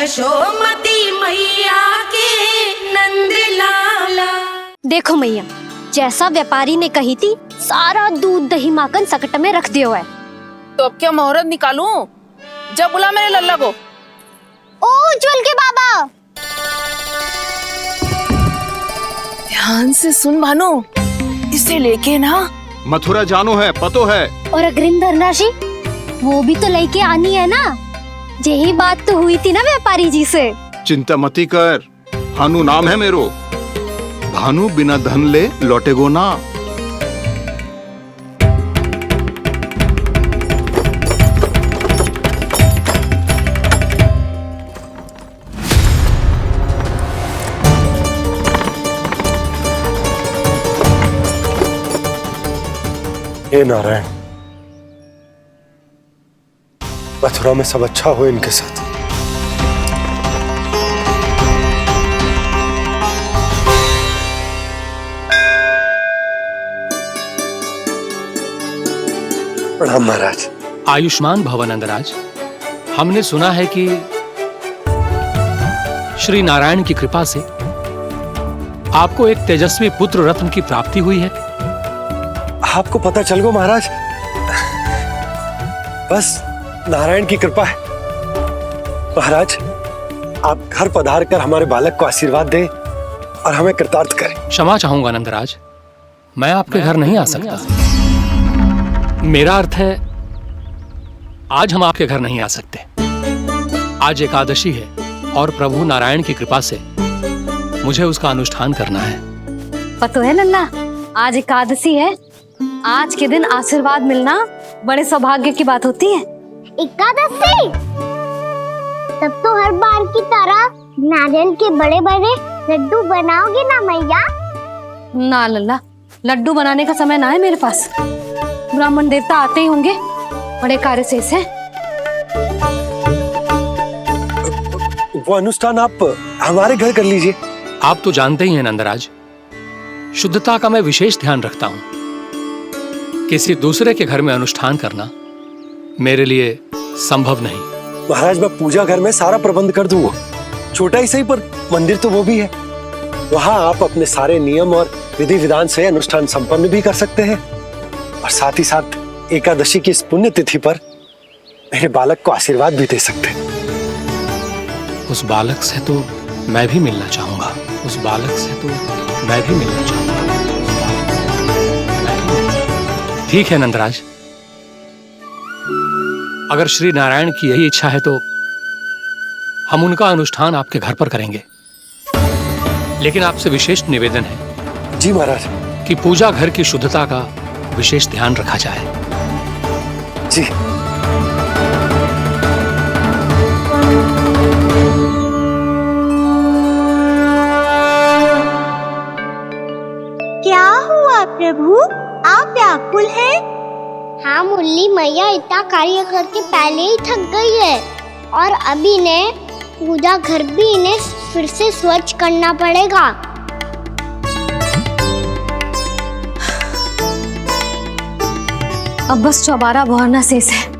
यशोमती मैया के नंद लाला। देखो मैया, जैसा व्यापारी ने कही थी सारा दूध दही माखन सकट में रख दियो है। तो अब क्या मुहूर्त निकालूं? जब बुला मेरे लल्ला को। ओ उज्जवल के बाबा, ध्यान से सुन भानु, इसे लेके ना मथुरा जानो है, पतो है। और अग्रिम धनराशि वो भी तो लेके आनी है ना। यही बात तो हुई थी ना व्यापारी जी से। चिंता मती कर, भानु नाम है मेरो। भानु बिना धन ले लौटेगो ना। हे नारायण, मथुरा में सब अच्छा हो इनके साथ। प्रणाम महाराज। आयुष्मान भव नंदराज। हमने सुना है कि श्री नारायण की कृपा से आपको एक तेजस्वी पुत्र रत्न की प्राप्ति हुई है। आपको पता चल गो महाराज, बस नारायण की कृपा है। महाराज, आप घर पधार कर हमारे बालक को आशीर्वाद दें और हमें कृतार्थ करें। क्षमा चाहूंगा नंदराज, मैं आपके घर नहीं आ सकता। मेरा अर्थ है आज हम आपके घर नहीं आ सकते। आज एकादशी है और प्रभु नारायण की कृपा से मुझे उसका अनुष्ठान करना है। पतो है लल्ला, आज एकादशी है। आज के दिन आशीर्वाद मिलना बड़े सौभाग्य की बात होती है। एकादशी? तब तो हर बार की तरह नारियल के बड़े बड़े लड्डू बनाओगे ना मैया? ना लल्ला, लड्डू बनाने का समय ना है मेरे पास। ब्राह्मण देवता आते ही होंगे, बड़े कार्य शेष है। वो अनुष्ठान आप हमारे घर कर लीजिए। आप तो जानते ही हैं नंदराज, शुद्धता का मैं विशेष ध्यान रखता हूं। किसी दूसरे के घर में अनुष्ठान करना मेरे लिए संभव नहीं। महाराज, मैं पूजा घर में सारा प्रबंध कर दूंगा। छोटा ही सही पर मंदिर तो वो भी है। वहां आप अपने सारे नियम और विधि विधान से अनुष्ठान संपन्न भी कर सकते हैं और साथ ही साथ एकादशी की इस पुण्य तिथि पर मेरे बालक को आशीर्वाद भी दे सकते हैं। उस बालक से तो मैं भी मिलना चाहूंगा। उस बालक से तो मैं भी मिलना चाहूंगा। ठीक है नंदराज, अगर श्री नारायण की यही इच्छा है तो हम उनका अनुष्ठान आपके घर पर करेंगे। लेकिन आपसे विशेष निवेदन है जी महाराज, कि पूजा घर की शुद्धता का विशेष ध्यान रखा जाए। जी। क्या हुआ प्रभु, आप व्याकुल हैं? हाँ मुरली मैया इतना कार्य करके पहले ही थक गई है और अभी ने पूजा घर भी इन्हें फिर से स्वच्छ करना पड़ेगा। अब बस चौबारा बहरना शेष है।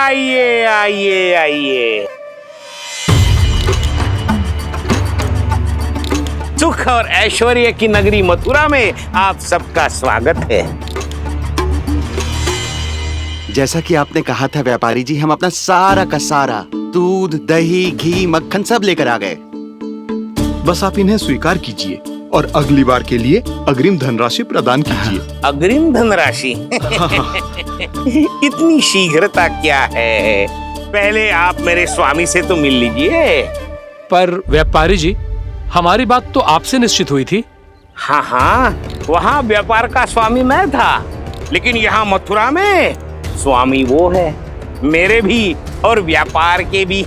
आइए आइए आइए। सुख और ऐश्वर्य की नगरी मथुरा में आप सबका स्वागत है। जैसा कि आपने कहा था व्यापारी जी, हम अपना सारा का सारा दूध दही घी मक्खन सब लेकर आ गए। बस आप इन्हें स्वीकार कीजिए और अगली बार के लिए अग्रिम धनराशि प्रदान कीजिए। अग्रिम धनराशि? इतनी शीघ्रता क्या है? पहले आप मेरे स्वामी से तो मिल लीजिए। पर व्यापारी जी, हमारी बात तो आपसे निश्चित हुई थी। हाँ हाँ, वहाँ व्यापार का स्वामी मैं था, लेकिन यहाँ मथुरा में स्वामी वो है, मेरे भी और व्यापार के भी।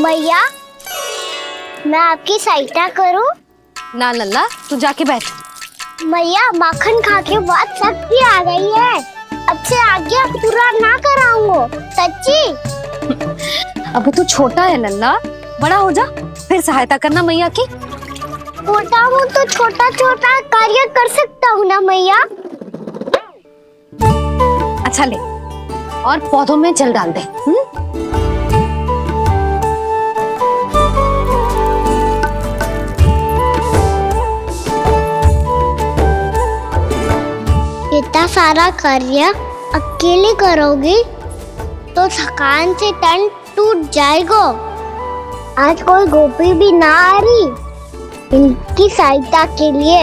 मैया, मैं आपकी सहायता करूं? ना लल्ला, तू जाके बैठ। मैया, माखन खा के बहुत शक्ति आ गई है। अब से आगे पूरा ना कराऊंगा, सच्ची। अब तू छोटा है लल्ला, बड़ा हो जा फिर सहायता करना मैया की। छोटा हूँ तो छोटा छोटा कार्य कर सकता हूँ ना मैया। अच्छा ले, और पौधों में जल डाल दे। इतना सारा कार्य अकेले करोगी तो थकान से तन टूट जाएगा। आज कोई गोपी भी ना आ रही इनकी सहायता के लिए।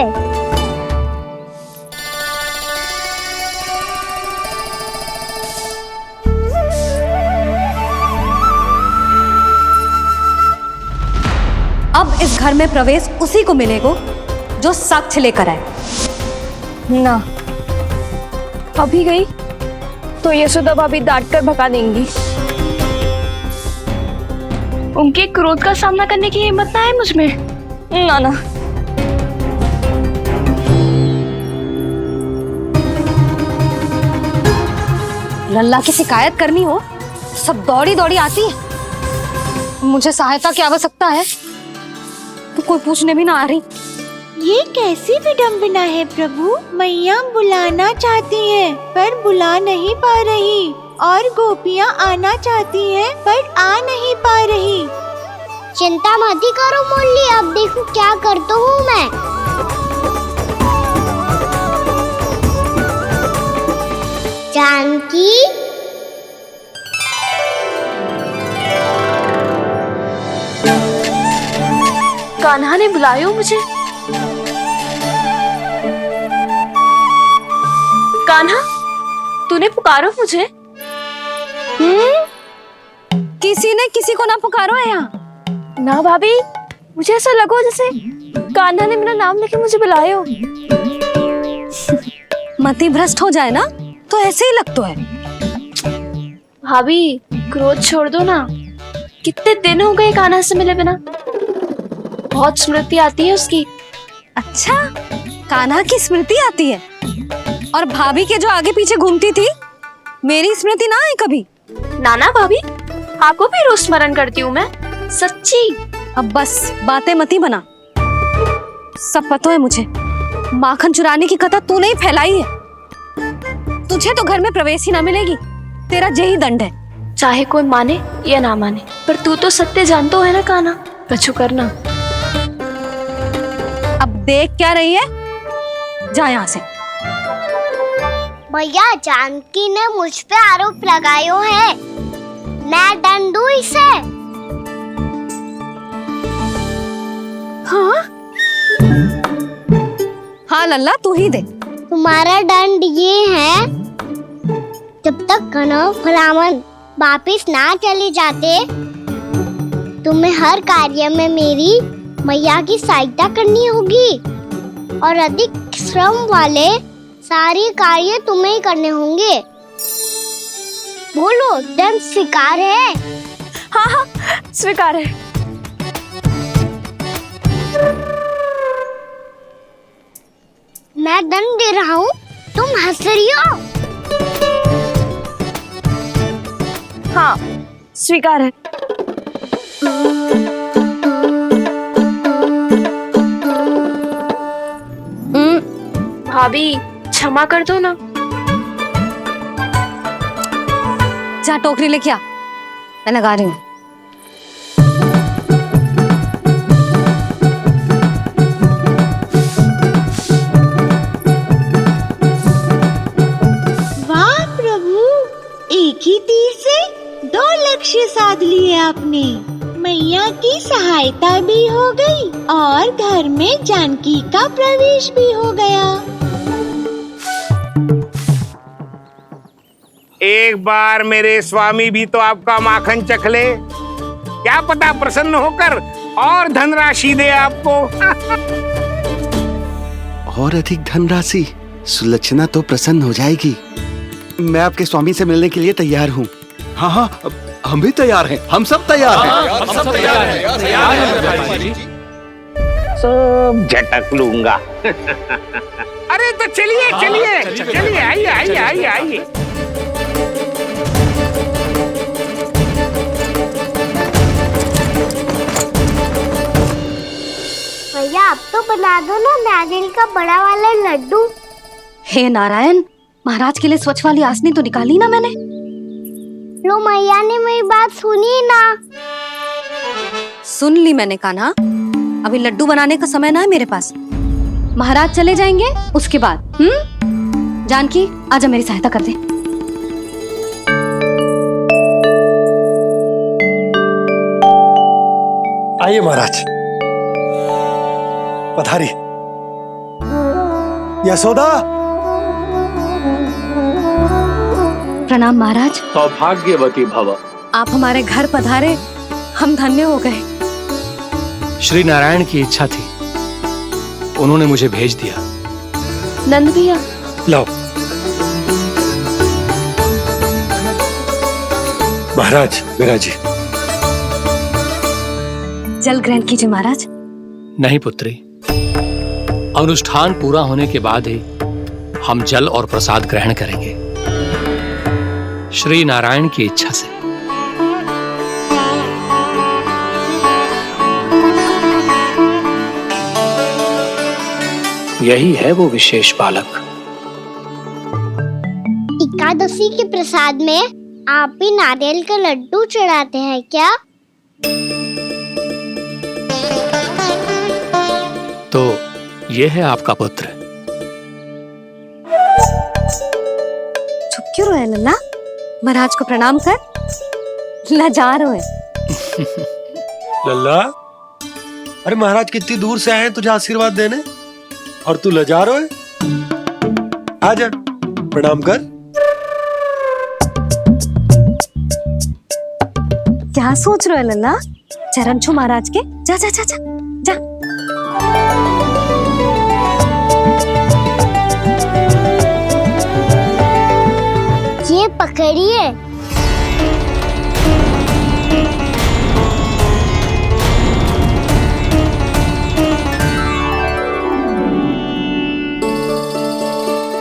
अब इस घर में प्रवेश उसी को मिलेगा जो साक्ष्य लेकर आए। ना, अभी गई तो यशोदा भाभी डांट कर भगा देंगी। उनके क्रोध का सामना करने की हिम्मत ना है मुझ में। ना ना, लल्ला की शिकायत करनी हो सब दौड़ी दौड़ी आती है। मुझे सहायता की आवश्यकता है तो कोई पूछने भी ना आ रही। ये कैसी विडंबना है प्रभु। मैया बुलाना चाहती हैं पर बुला नहीं पा रही, और गोपियाँ आना चाहती हैं पर आ नहीं पा रही। चिंता मत करो मुरली, अब देखो क्या करता हूँ मैं। जानकी, कान्हा ने बुलाया हो मुझे। कान्हा, तूने पुकारो मुझे। किसी ने किसी को ना पुकारो है यहाँ। ना भाभी, मुझे ऐसा लगो जैसे कान्हा ने मेरा नाम लेके मुझे बुलाया हो। मति भ्रष्ट हो जाए ना तो ऐसे ही लगता है। भाभी, क्रोध छोड़ दो ना। कितने दिन हो गए कान्हा से मिले बिना। बहुत स्मृति आती है उसकी। अच्छा, कान्हा की स्मृति आती है? और भाभी के जो आगे पीछे घूमती थी, मेरी स्मृति ना है कभी? नाना भाभी, आपको भी रोज स्मरण करती हूँ मैं, सच्ची। अब बस बातें मत ही बना। सब पता है मुझे। माखन चुराने की कथा तूने ही फैलाई है। तुझे तो घर में प्रवेश ही ना मिलेगी। तेरा यही दंड है। चाहे कोई माने या ना माने, पर तू तो सत्य जानता है ना कान्हा। कछु करना। अब देख क्या रही है, जा यहाँ से। भैया, जानकी ने मुझ पे आरोप लगायो है, मैं दंड दूं इसे। हाँ हाँ लल्ला, तू ही दे। तुम्हारा दंड ये है, जब तक कनव ब्राह्मण वापिस ना चले जाते, तुम्हें हर कार्य में मेरी मैया की सहायता करनी होगी, और अधिक श्रम वाले सारे कार्य तुम्हें ही करने होंगे। बोलो, दंड स्वीकार है? हाँ हाँ, स्वीकार है। मैं दंड दे रहा हूँ, तुम हंस रही हो? हाँ, स्वीकार है। भाभी, क्षमा कर दो ना। जा टोकरी लेके आ, मैं लगा रही हूँ। वाह प्रभु, एक ही तीर से 2 लक्ष्य साध लिए आपने। मैया की सहायता भी हो गई और घर में जानकी का प्रवेश भी हो गया। एक बार मेरे स्वामी भी तो आपका माखन चख ले, क्या पता प्रसन्न होकर और धनराशि दे आपको। और अधिक धनराशि? सुलक्षणा तो प्रसन्न हो जाएगी। मैं आपके स्वामी से मिलने के लिए तैयार हूँ। हाँ हाँ, हम भी तैयार हैं, हम सब तैयार हैं। हम सब तैयार हैं, तैयार हैं व्यापारी जी। सब झटक लूंगा। अरे तो चलिए चलिए चलिए, आइए आइए आइए आइए। भैया आप तो बना दो ना नारियल का बड़ा वाला लड्डू। हे नारायण, महाराज के लिए स्वच्छ वाली आसनी तो निकाली ना मैंने। लो मैया ने मेरी बात सुनी ना। सुन ली मैंने कान्हा, अभी लड्डू बनाने का समय ना है मेरे पास। महाराज चले जाएंगे उसके बाद। जानकी आजा मेरी सहायता कर दे। आइए महाराज, पधारी। यशोदा। प्रणाम महाराज। सौभाग्यवती भव। आप हमारे घर पधारे, हम धन्य हो गए। श्री नारायण की इच्छा थी, उन्होंने मुझे भेज दिया। नंद भैया लाओ। महाराज विराजी। जल ग्रहण कीजिए महाराज। नहीं पुत्री, अनुष्ठान पूरा होने के बाद ही हम जल और प्रसाद ग्रहण करेंगे, श्री नारायण की इच्छा से। यही है वो विशेष बालक। एकादशी के प्रसाद में आप भी नारियल का लड्डू चढ़ाते हैं क्या? तो ये है आपका पुत्र। चुप क्यों रोए लल्ला? महाराज को प्रणाम कर। लजा रोए। लल्ला, अरे महाराज कितनी दूर से आए हैं तुझे आशीर्वाद देने, और तू लजा रहा है? आजा प्रणाम कर। क्या सोच रहे हो लल्ला? चरण छू महाराज के। जा जा जा जा जा। ये पकड़िए।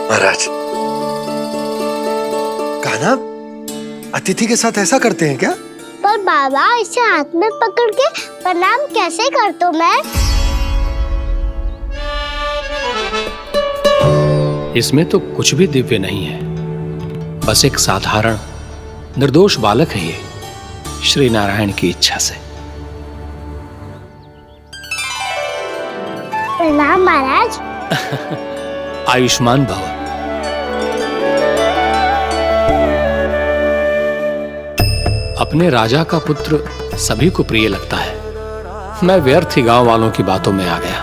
महाराज, कान्हा अतिथि के साथ ऐसा करते हैं क्या? पर बाबा इसे हाथ में पकड़ के प्रणाम कैसे करता हूँ मैं? इसमें तो कुछ भी दिव्य नहीं है, बस एक साधारण निर्दोष बालक है ये, श्री नारायण की इच्छा से। प्रणाम महाराज। आयुष्मान भव। अपने राजा का पुत्र सभी को प्रिय लगता है। मैं व्यर्थ ही गांव वालों की बातों में आ गया।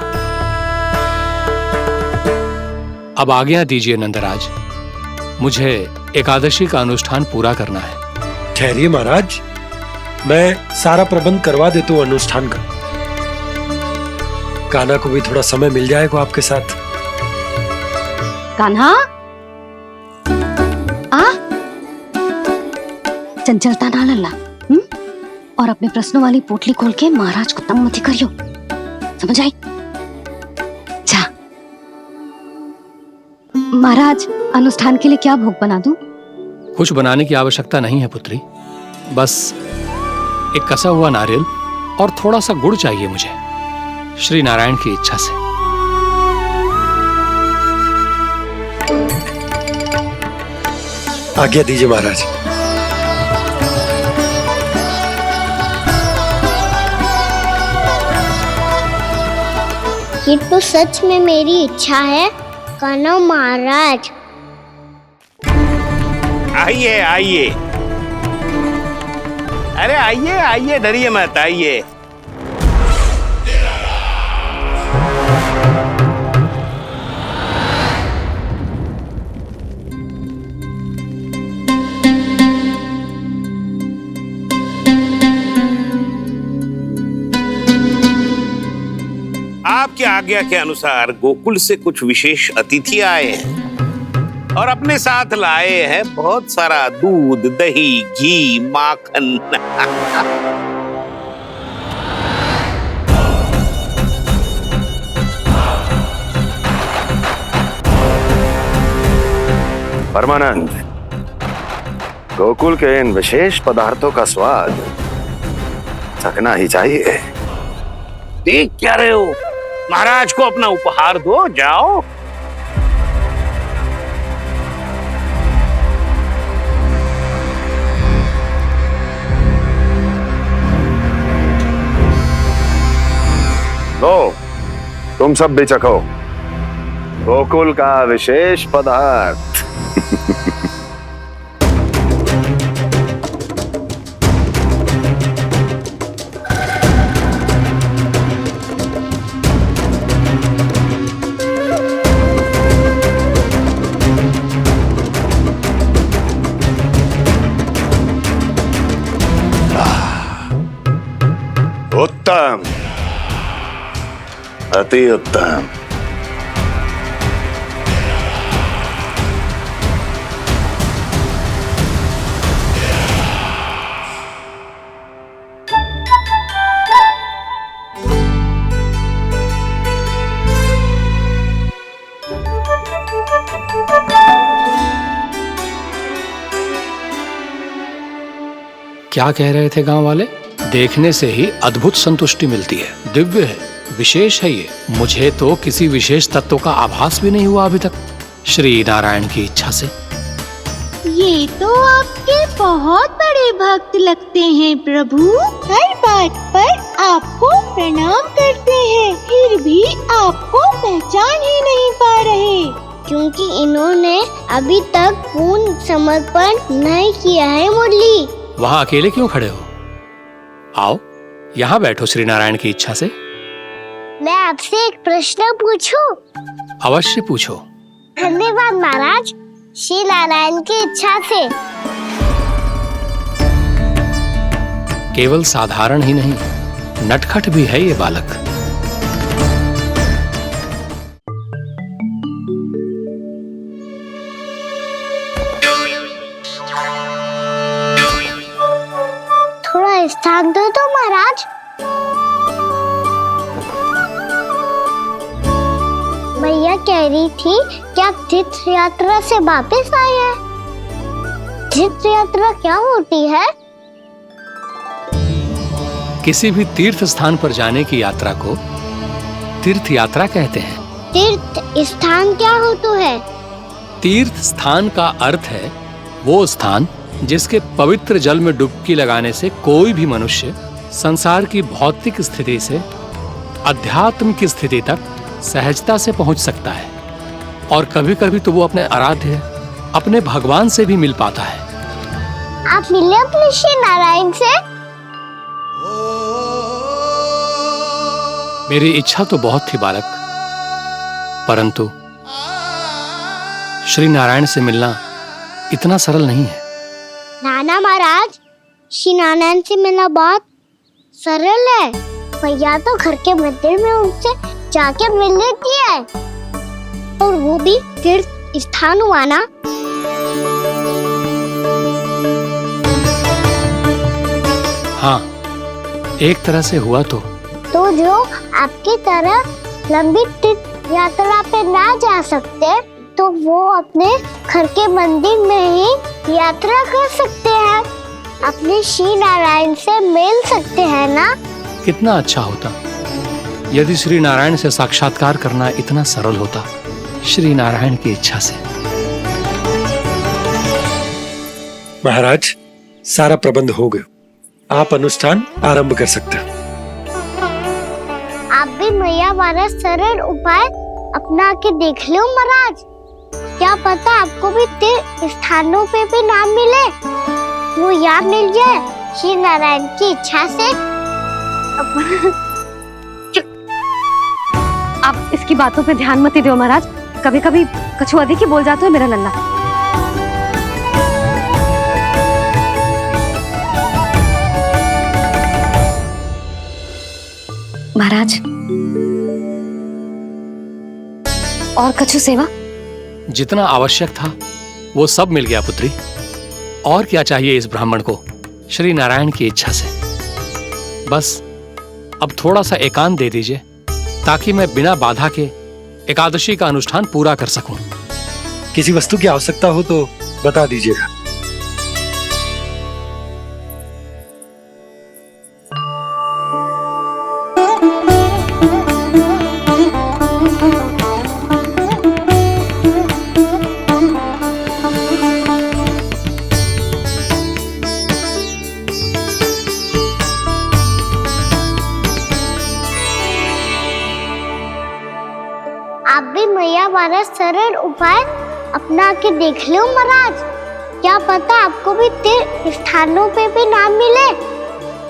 अब आज्ञा दीजिए नंदराज, मुझे एकादशी का अनुष्ठान पूरा करना है। ठहरिए महाराज, मैं सारा प्रबंध करवा देता हूँ अनुष्ठान का। कान्हा को भी थोड़ा समय मिल जाएगा आपके साथ। कान्हा आ, चंचलता ना लल्ला। और अपने प्रश्नों वाली पोटली खोल के महाराज को तंग मत करियो, समझ आई? जा। महाराज, अनुष्ठान के लिए क्या भोग बना दूं? कुछ बनाने की आवश्यकता नहीं है पुत्री, बस एक कसा हुआ नारियल और थोड़ा सा गुड़ चाहिए मुझे, श्री नारायण की इच्छा से। आज्ञा दीजिए महाराज। ये तो सच में मेरी इच्छा है कान्हा महाराज। आइए आइए, अरे आइए आइए, डरिए मत, आइए। आपकी आज्ञा के अनुसार गोकुल से कुछ विशेष अतिथि आए हैं। और अपने साथ लाए हैं बहुत सारा दूध, दही, घी, माखन। परमानंद, गोकुल के इन विशेष पदार्थों का स्वाद चखना ही चाहिए। देख क्या रहे हो? महाराज को अपना उपहार दो, जाओ। लो, तुम सब भी चखो गोकुल का विशेष पदार्थ। उत्तम, अति उत्तम। क्या कह रहे थे गांव वाले? देखने से ही अद्भुत संतुष्टि मिलती है, दिव्य है, विशेष है ये। मुझे तो किसी विशेष तत्व का आभास भी नहीं हुआ अभी तक, श्री नारायण की इच्छा से। ये तो आपके बहुत बड़े भक्त लगते हैं प्रभु। हर बात पर आपको प्रणाम करते हैं, फिर भी आपको पहचान ही नहीं पा रहे। क्योंकि इन्होंने अभी तक पूर्ण समर्पण नहीं किया है मुरली। वहाँ अकेले क्यों खड़े हो? आओ यहाँ बैठो श्री नारायण की इच्छा से। मैं आपसे एक प्रश्न पूछूं? अवश्य पूछो। धन्यवाद महाराज, श्री नारायण की इच्छा से। केवल साधारण ही नहीं, नटखट भी है ये बालक। थोड़ा स्थान दो तो महाराज। मैया कह रही थी कि आप तीर्थ यात्रा से वापस आए हैं। तीर्थ यात्रा क्या होती है? किसी भी तीर्थ स्थान पर जाने की यात्रा को तीर्थ यात्रा कहते हैं। तीर्थ स्थान क्या होता है? तीर्थ स्थान का अर्थ है वो स्थान जिसके पवित्र जल में डुबकी लगाने से कोई भी मनुष्य संसार की भौतिक स्थिति से अध्यात्म की स्थिति तक सहजता से पहुंच सकता है, और कभी कभी तो वो अपने आराध्य, अपने भगवान से भी मिल पाता है। आप मिले अपने श्री नारायण से? मेरी इच्छा तो बहुत थी बालक, परंतु श्री नारायण से मिलना इतना सरल नहीं है। नाना महाराज, श्री नारायण से मिलना बहुत सरल है। भैया तो घर के मंदिर में उनसे जाके मिल लेती है, और वो भी तीर्थ स्थान हुआ ना। हाँ, एक तरह से हुआ तो जो आपकी तरह लंबी तीर्थ यात्रा पे ना जा सकते, तो वो अपने घर के मंदिर में ही यात्रा कर सकते हैं, अपने श्री नारायण से मिल सकते हैं ना। कितना अच्छा होता यदि श्री नारायण से साक्षात्कार करना इतना सरल होता, श्री नारायण की इच्छा से। महाराज, सारा प्रबंध हो गया, आप अनुष्ठान आरंभ कर सकते हैं। आप भी मैया वाला सरल उपाय अपना के देख लो महाराज। क्या पता आपको भी तीर्थ स्थानों पे भी नाम मिले, वो याद मिल जाए श्री नारायण की इच्छा से। आप इसकी बातों पे ध्यान मत दो महाराज, कभी कभी कछु अधिक ही बोल जाते हो मेरा लल्ला। महाराज, और कछु सेवा? जितना आवश्यक था वो सब मिल गया पुत्री। और क्या चाहिए इस ब्राह्मण को श्री नारायण की इच्छा से। बस अब थोड़ा सा एकांत दे दीजिए ताकि मैं बिना बाधा के एकादशी का अनुष्ठान पूरा कर सकूं। किसी वस्तु की आवश्यकता हो तो बता दीजिएगा। आप भी मैया वाला सरल उपाय अपना के देख लो महाराज। क्या पता आपको भी तीर्थ स्थानों पे भी नाम मिले,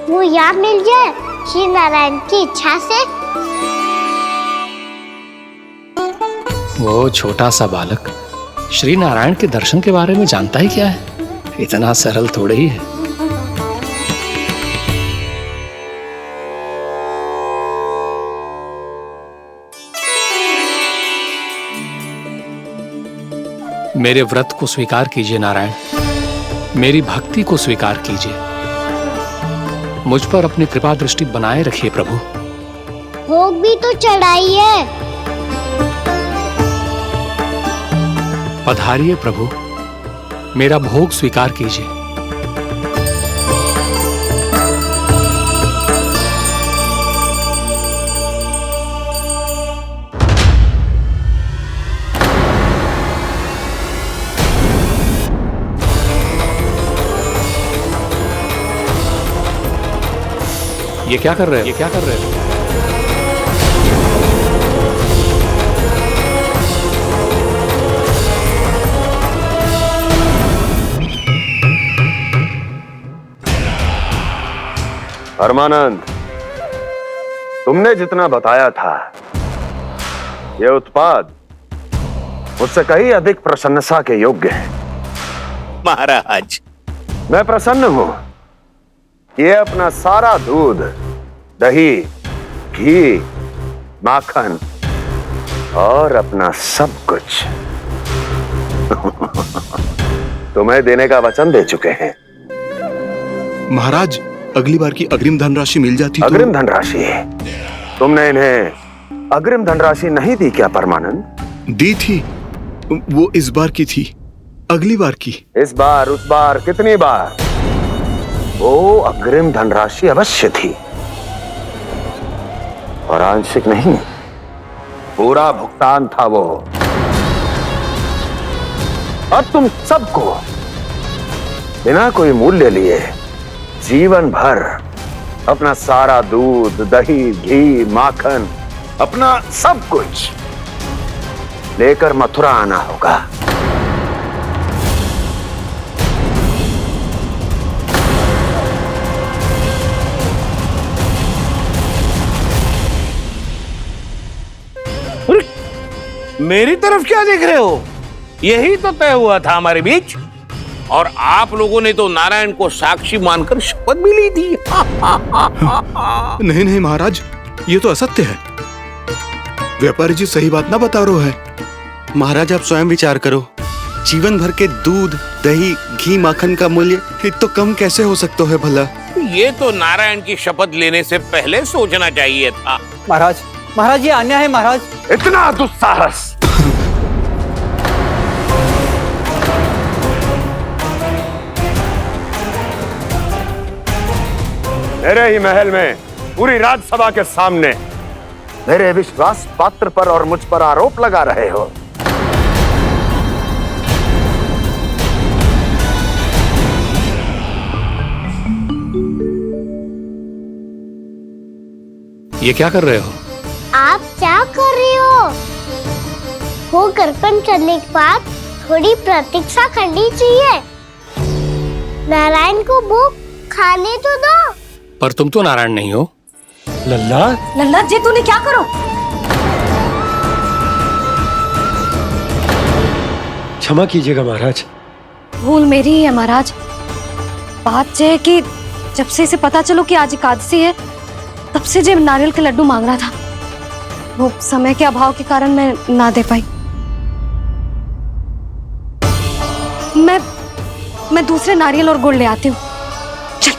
वो यहाँ मिल जाए श्री नारायण की इच्छा से। वो छोटा सा बालक श्री नारायण के दर्शन के बारे में जानता ही क्या है? इतना सरल थोड़े ही है। मेरे व्रत को स्वीकार कीजिए नारायण, मेरी भक्ति को स्वीकार कीजिए। मुझ पर अपनी कृपा दृष्टि बनाए रखिए प्रभु। भोग भी तो चढ़ाइए। पधारिए प्रभु, मेरा भोग स्वीकार कीजिए। ये क्या कर रहे हो? परमानंद, तुमने जितना बताया था यह उत्पाद मुझसे कहीं अधिक प्रशंसा के योग्य है। महाराज, मैं प्रसन्न हूं। ये अपना सारा दूध, दही, घी, माखन और अपना सब कुछ तुम्हें देने का वचन दे चुके हैं। महाराज, अगली बार की अग्रिम धनराशि मिल जाती तो। अग्रिम धनराशि? तुमने इन्हें अग्रिम धनराशि नहीं दी क्या परमानंद? दी थी, वो इस बार की थी, अगली बार की। इस बार, उस बार, कितनी बार? वो अग्रिम धनराशि अवश्य थी और आंशिक नहीं, पूरा भुगतान था वो। और तुम सबको बिना कोई मूल्य लिए जीवन भर अपना सारा दूध, दही, घी, माखन, अपना सब कुछ लेकर मथुरा आना होगा। मेरी तरफ क्या देख रहे हो? यही तो तय हुआ था हमारे बीच। और आप लोगों ने तो नारायण को साक्षी मानकर शपथ भी ली थी। नहीं नहीं महाराज, ये तो असत्य है। व्यापारी जी सही बात ना बता रहे हैं। महाराज आप स्वयं विचार करो, जीवन भर के दूध, दही, घी, माखन का मूल्य तो कम कैसे हो सकता है भला? ये तो नारायण की शपथ लेने से पहले सोचना चाहिए था। महाराज, महाराज ये अन्याय है महाराज। इतना दुस्साहस! मेरे ही महल में पूरी राजसभा के सामने मेरे विश्वास पात्र पर और मुझ पर आरोप लगा रहे हो। ये क्या कर रहे हो? आप क्या कर रहे हो? वो कर्पण करने के बाद थोड़ी प्रतीक्षा करनी चाहिए। नारायण को भोग खाने तो दो। पर तुम तो नारायण नहीं हो। लल्ला, लल्ला जी तूने क्या करो? क्षमा कीजिएगा महाराज। भूल मेरी ही है महाराज। बात यह है कि जब से इसे पता चलो कि आज एकादशी है, तब से जो नारियल के लड्डू मांग रहा था, वो समय के अभाव के कारण मैं ना दे पाई। मैं दूसरे नारियल और गुड़ ले आती हूँ। चल।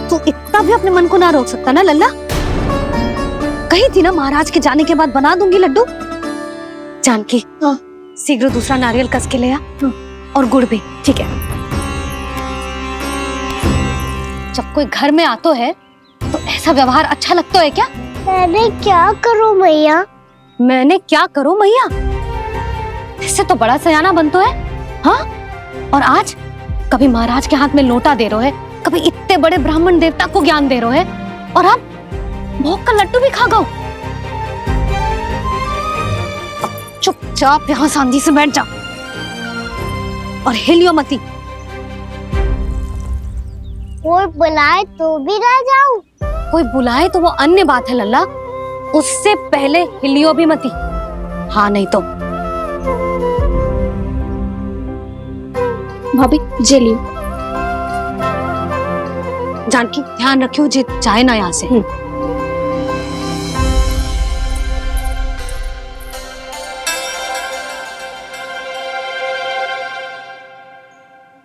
तू इतना भी अपने मन को ना रोक सकता ना लल्ला? कही थी ना महाराज के जाने के बाद बना दूंगी लड्डू। जानकी, शीघ्र दूसरा नारियल कस के ले आ, और गुड़ भी। ठीक है। जब कोई घर में आतो है तो ऐसा व्यवहार अच्छा लगता है क्या? मैंने क्या करूं मैया? मैंने क्या करूं मैया? इससे तो बड़ा सयाना बनतो है। हाँ, और आज कभी महाराज के हाथ में लोटा दे रहे है, कभी इतने बड़े ब्राह्मण देवता को ज्ञान दे रहे है, और अब भोग का लड्डू भी खा गो। चुपचाप यहाँ शांति से बैठ जा और हिलियो मती। कोई बुलाए तो भी ना जाऊं? कोई बुलाए तो वो अन्य बात है लल्ला, उससे पहले हिलियो भी मती। हाँ नहीं तो। भाभी जे लियो। जानकी ध्यान रखियो जे जाए ना यहाँ से।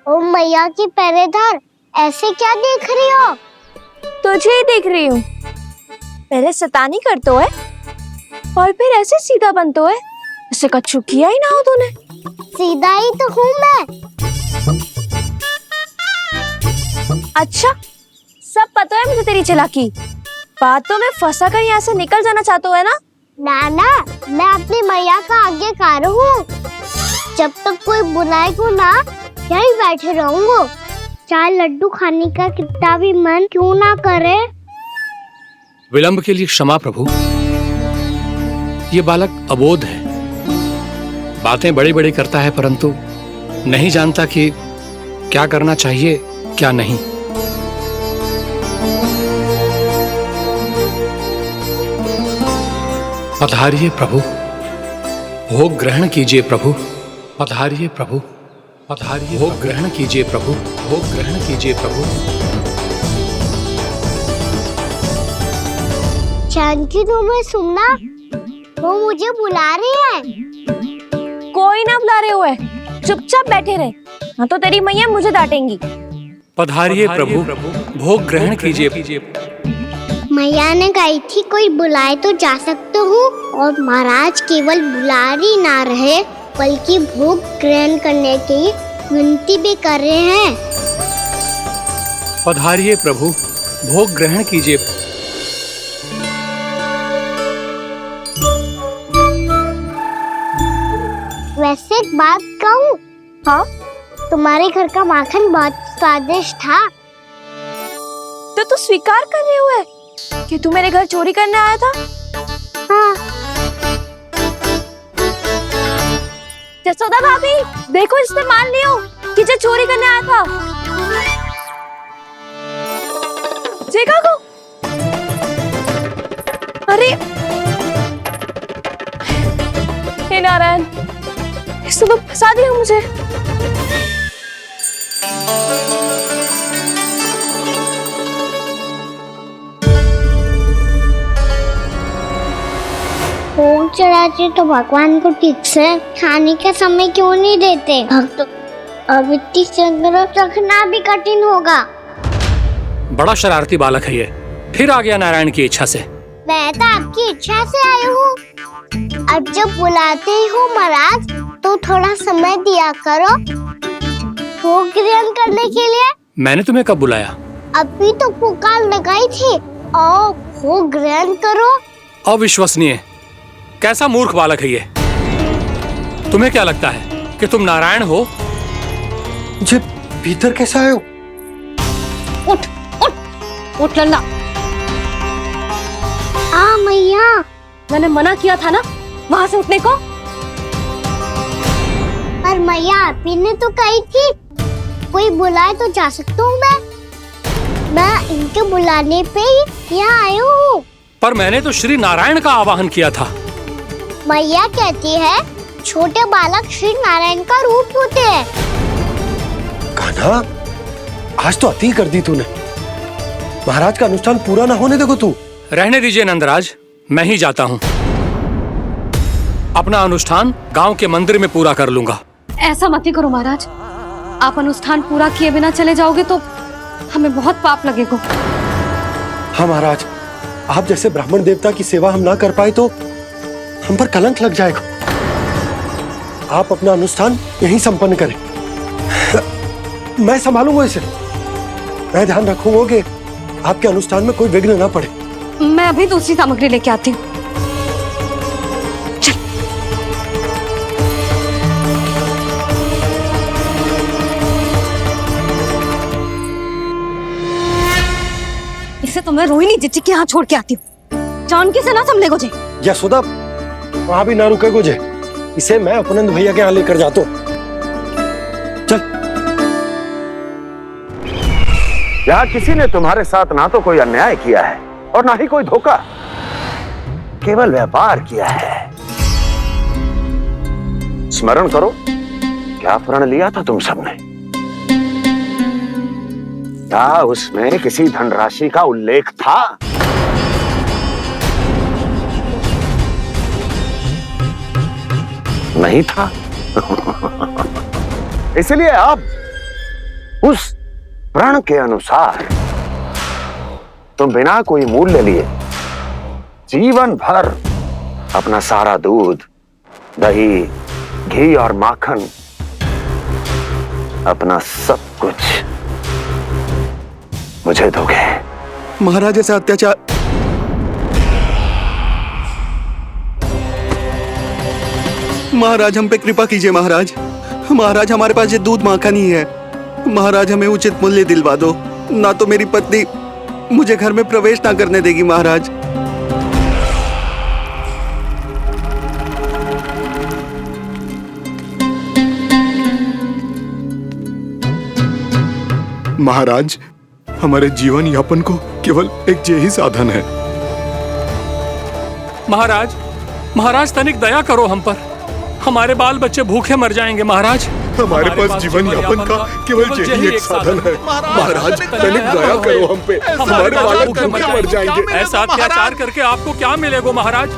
ओ मैया की पहरेदार, ऐसे क्या देख रही हो? तुझे ही देख रही हूँ। पहले शैतानी करतो है और फिर ऐसे सीधा बनतो है। ऐसे कछु किया ही ना हो तूने। सीधा ही तो हूँ मैं। अच्छा, सब पता है मुझे तेरी चालाकी। बातों में फंसा कर यहाँ से निकल जाना चाहते है ना? नाना, मैं अपनी मैया का आज्ञाकार हूँ। जब तक कोई बुलाएगा ना, यहीं बैठे रहूंगा। चाहे लड्डू खाने का कितना भी मन क्यों ना करे। विलंब के लिए क्षमा प्रभु। ये बालक अबोध है, बातें बड़ी बड़ी करता है, परंतु नहीं जानता कि क्या करना चाहिए क्या नहीं। पधारिए प्रभु, भोग ग्रहण कीजिए प्रभु। पधारिए प्रभु, पधारिए। भोग ग्रहण कीजिए प्रभु, भोग ग्रहण कीजिए प्रभु। जानकी, तुम्हें सुनना, वो मुझे बुला रही है। कोई ना बुला रहे हुए, चुपचाप बैठे रहे, हाँ तो तेरी मैया मुझे डांटेंगी। पधारिए प्रभु, भोग ग्रहण कीजिए। मैया ने कही थी कोई बुलाए तो जा सकते हूँ, और महाराज केवल बुला ही ना रहे बल्कि भोग ग्रहण करने की विनती भी कर रहे हैं। पधारिए प्रभु, भोग ग्रहण कीजिए। वैसे एक बात कहूँ? हाँ? तुम्हारे घर का माखन बहुत स्वादिष्ट था। तो तू स्वीकार कर रहे हुए कि तू मेरे घर चोरी करने आया था? हाँ। जसोदा भाभी, देखो इसने मान लियो कि जो चोरी करने आया था। देखा को? अरे हे नारायण, इसने तो फंसा दिया मुझे। भोग चढ़ाते तो भगवान को ठीक से खाने का समय क्यों नहीं देते? भक्त अब इतनी संग्रह रखना भी कठिन होगा। बड़ा शरारती बालक है ये, फिर आ गया नारायण की इच्छा से। मैं तो आपकी इच्छा से आई हूँ। अब जब बुलाते ही हो महाराज, तो थोड़ा समय दिया करो भोग ग्रहण करने के लिए। मैंने तुम्हें कब बुलाया? अभी तो पुकार लगाई थी, आओ भोग ग्रहण करो। अविश्वसनीय, कैसा मूर्ख बालक है ये। तुम्हें क्या लगता है कि तुम नारायण हो? मुझे भीतर कैसा आए हो? उठ उठ उठ लल्ला। मैया, मैंने मना किया था ना वहां से उठने को। पर मैया, आपी ने तो कही थी कोई बुलाए तो जा सकता हूँ मैं इनके बुलाने पे ही यहाँ आई हूँ। पर मैंने तो श्री नारायण का आवाहन किया था। मैया कहती है छोटे बालक श्री नारायण का रूप होते हैं। कान्हा, आज तो अति कर दी तूने। महाराज का अनुष्ठान पूरा ना होने देखो तू। रहने दीजिए नंदराज, मैं ही जाता हूँ। अपना अनुष्ठान गांव के मंदिर में पूरा कर लूंगा। ऐसा मत ही करो महाराज। आप अनुष्ठान पूरा किए बिना चले जाओगे तो हमें बहुत पाप लगेगा। हाँ महाराज, आप जैसे ब्राह्मण देवता की सेवा हम ना कर पाए तो हम पर कलंक लग जाएगा। आप अपना अनुष्ठान यहीं संपन्न करें, मैं संभालूंगा इसे। मैं ध्यान रखूंगा कि आपके अनुष्ठान में कोई विघ्न ना पड़े। मैं अभी दूसरी सामग्री लेके आती हूँ। इसे तो मैं रोहिणी जीजी के यहाँ छोड़ के आती हूँ। जानकी से ना संभले गुजे। यशोदा, वहां भी ना रुके गुजे। इसे मैं अपनंद भैया के यहाँ लेकर जाता हूँ। चल। यहाँ किसी ने तुम्हारे साथ ना तो कोई अन्याय किया है और ना ही कोई धोखा, केवल व्यापार किया है। स्मरण करो, क्या प्रण लिया था तुम सबने? क्या उसमें किसी धनराशि का उल्लेख था? नहीं था। इसलिए अब उस प्रण के अनुसार तुम बिना कोई मूल्य लिए जीवन भर अपना सारा दूध, दही, घी और माखन, अपना सब कुछ मुझे दोगे। महाराज ऐसा अत्याचार। महाराज हम पे कृपा कीजिए। महाराज, महाराज हमारे पास ये दूध माखन ही है। महाराज हमें उचित मूल्य दिलवा दो, ना तो मेरी पत्नी मुझे घर में प्रवेश ना करने देगी। महाराज महाराज, हमारे जीवन यापन को केवल एक यही साधन है। महाराज, महाराज तनिक दया करो हम पर। हमारे बाल बच्चे भूखे मर जाएंगे महाराज। हमारे पास जीवन यापन का केवल यही एक साधन है। महाराज तनिक दया करो हम पे। हमारे बालक भूखे मर जाएंगे। ऐसा अत्याचार करके आपको क्या मिलेगा महाराज?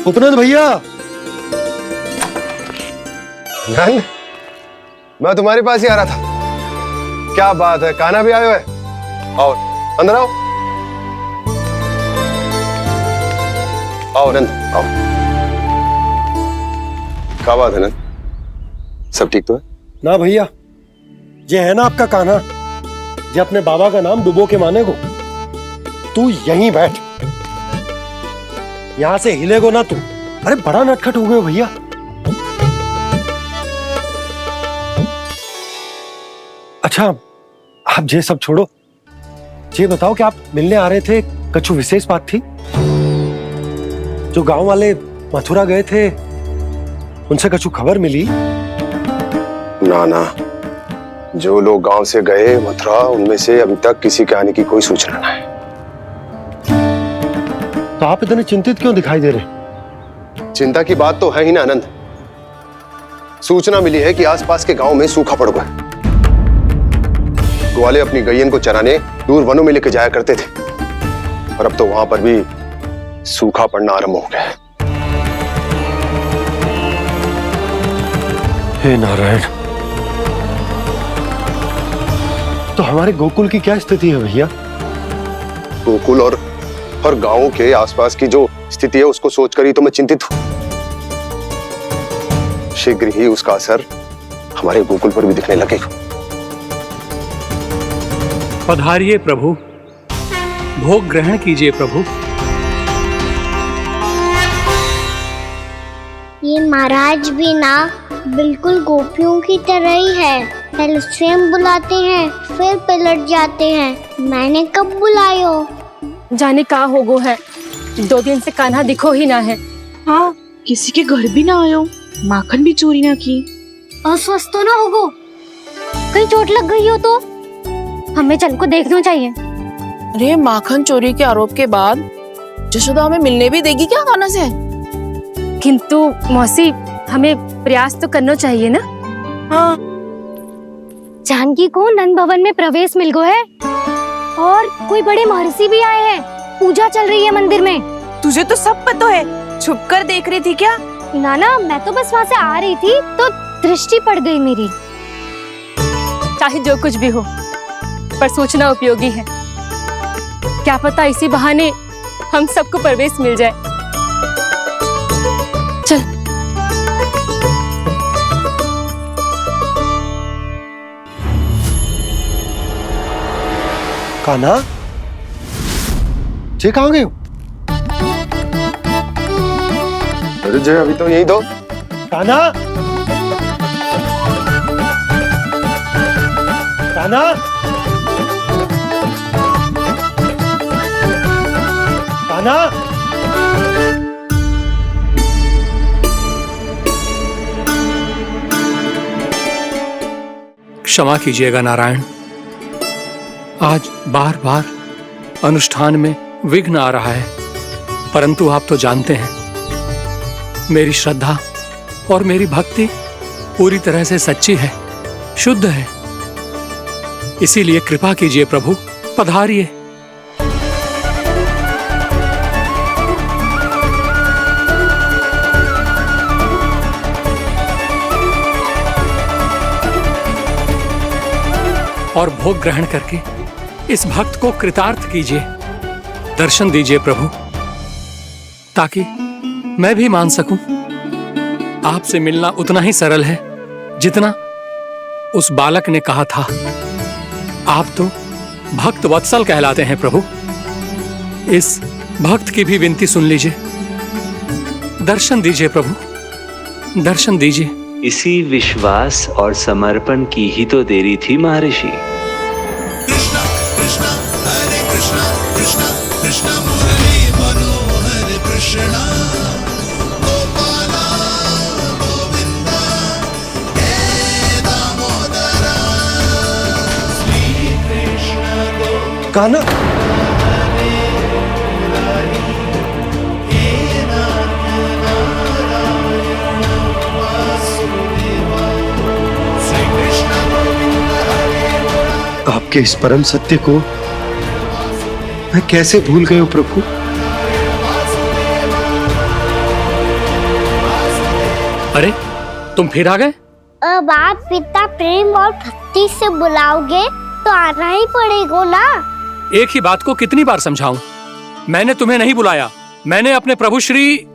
उपनंद भैया। नंद, मैं तुम्हारे पास ही आ रहा था। क्या बात है, कान्हा भी आयो है? आओ अंदर आओ। आओ नंद आओ। क्या बात है नंद, सब ठीक तो है? ना भैया, ये है ना आपका कान्हा, ये अपने बाबा का नाम डुबो के माने को। तू यहीं बैठ, यहां से हिलेगो ना तू। अरे बड़ा नटखट हो गए भैया। अच्छा, आप ये सब छोड़ो, ये बताओ कि आप मिलने आ रहे थे, कछु विशेष बात थी? जो गांव वाले मथुरा गए थे, उनसे कछु खबर मिली? ना ना, जो लोग गांव से गए मथुरा, उनमें से अभी तक किसी के आने की कोई सूचना नहीं। तो आप इतने चिंतित क्यों दिखाई दे रहे? चिंता की बात तो है ही ना आनंद। सूचना मिली है कि आसपास के गांव में सूखा पड़ गया। ग्वाले अपनी गैयन को चराने दूर वनों में लेके जाया करते थे, और अब तो वहां पर भी सूखा पड़ना आरंभ हो गया है। हे नारायण, तो हमारे गोकुल की क्या स्थिति है भैया? गोकुल और गांवों के आसपास की जो स्थिति है उसको सोचकर ही तो मैं चिंतित हूं। शीघ्र ही उसका असर हमारे गोकुल पर भी दिखने लगेगा। पधारिए प्रभु, भोग ग्रहण कीजिए प्रभु। ये महाराज भी ना बिल्कुल गोपियों की तरह ही है। पहले स्वयं बुलाते हैं, फिर पलट जाते हैं। मैंने कब बुलायो? जाने का होगो है, 2 दिन से कान्हा दिखो ही ना है। हाँ, किसी के घर भी ना आयो, माखन भी चोरी ना की। अस्वस्थ तो ना होगो, कहीं चोट लग गई हो तो हमें चल को देखना चाहिए। अरे माखन चोरी के आरोप के बाद जशोदा हमें मिलने भी देगी क्या कान्हा से? किंतु मौसी, हमें प्रयास तो करना चाहिए ना। हाँ। जानकी को नंद भवन में प्रवेश मिल गया है और कोई बड़े महर्षि भी आए हैं। पूजा चल रही है मंदिर में। तुझे तो सब पता है, छुप कर देख रही थी क्या? ना, मैं तो बस वहाँ से आ रही थी तो दृष्टि पड़ गई मेरी। चाहे जो कुछ भी हो, पर सोचना उपयोगी है। क्या पता इसी बहाने हम सबको प्रवेश मिल जाए। चल। कान्हा, जे कहाँ गए हो? अरे जय, अभी तो यही दो। कान्हा, कान्हा, कान्हा। क्षमा कीजिएगा नारायण, आज बार बार अनुष्ठान में विघ्न आ रहा है, परंतु आप तो जानते हैं मेरी श्रद्धा और मेरी भक्ति पूरी तरह से सच्ची है, शुद्ध है। इसीलिए कृपा कीजिए प्रभु, पधारिए। और भोग ग्रहण करके इस भक्त को कृतार्थ कीजिए। दर्शन दीजिए प्रभु, ताकि मैं भी मान सकूं। आपसे मिलना उतना ही सरल है जितना उस बालक ने कहा था। आप तो भक्त वत्सल कहलाते हैं प्रभु। इस भक्त की भी विनती सुन लीजिए। दर्शन दीजिए प्रभु, दर्शन दीजिए। इसी विश्वास और समर्पण की ही तो देरी थी महर्षि। कृष्णा कृष्णा हरे कृष्णा कृष्णा कृष्णा मुरली मनोहर कृष्णा गोपाला गोविंदा हे दामोदरा श्री कृष्ण गोविंदा। कान्हा, आपके इस परम सत्य को मैं कैसे भूल गया हूं प्रभु। अरे तुम फिर आ गए? अब आप पिता प्रेम और भक्ति से बुलाओगे तो आना ही पड़ेगा ना। एक ही बात को कितनी बार समझाऊं? मैंने तुम्हें नहीं बुलाया, मैंने अपने प्रभु श्री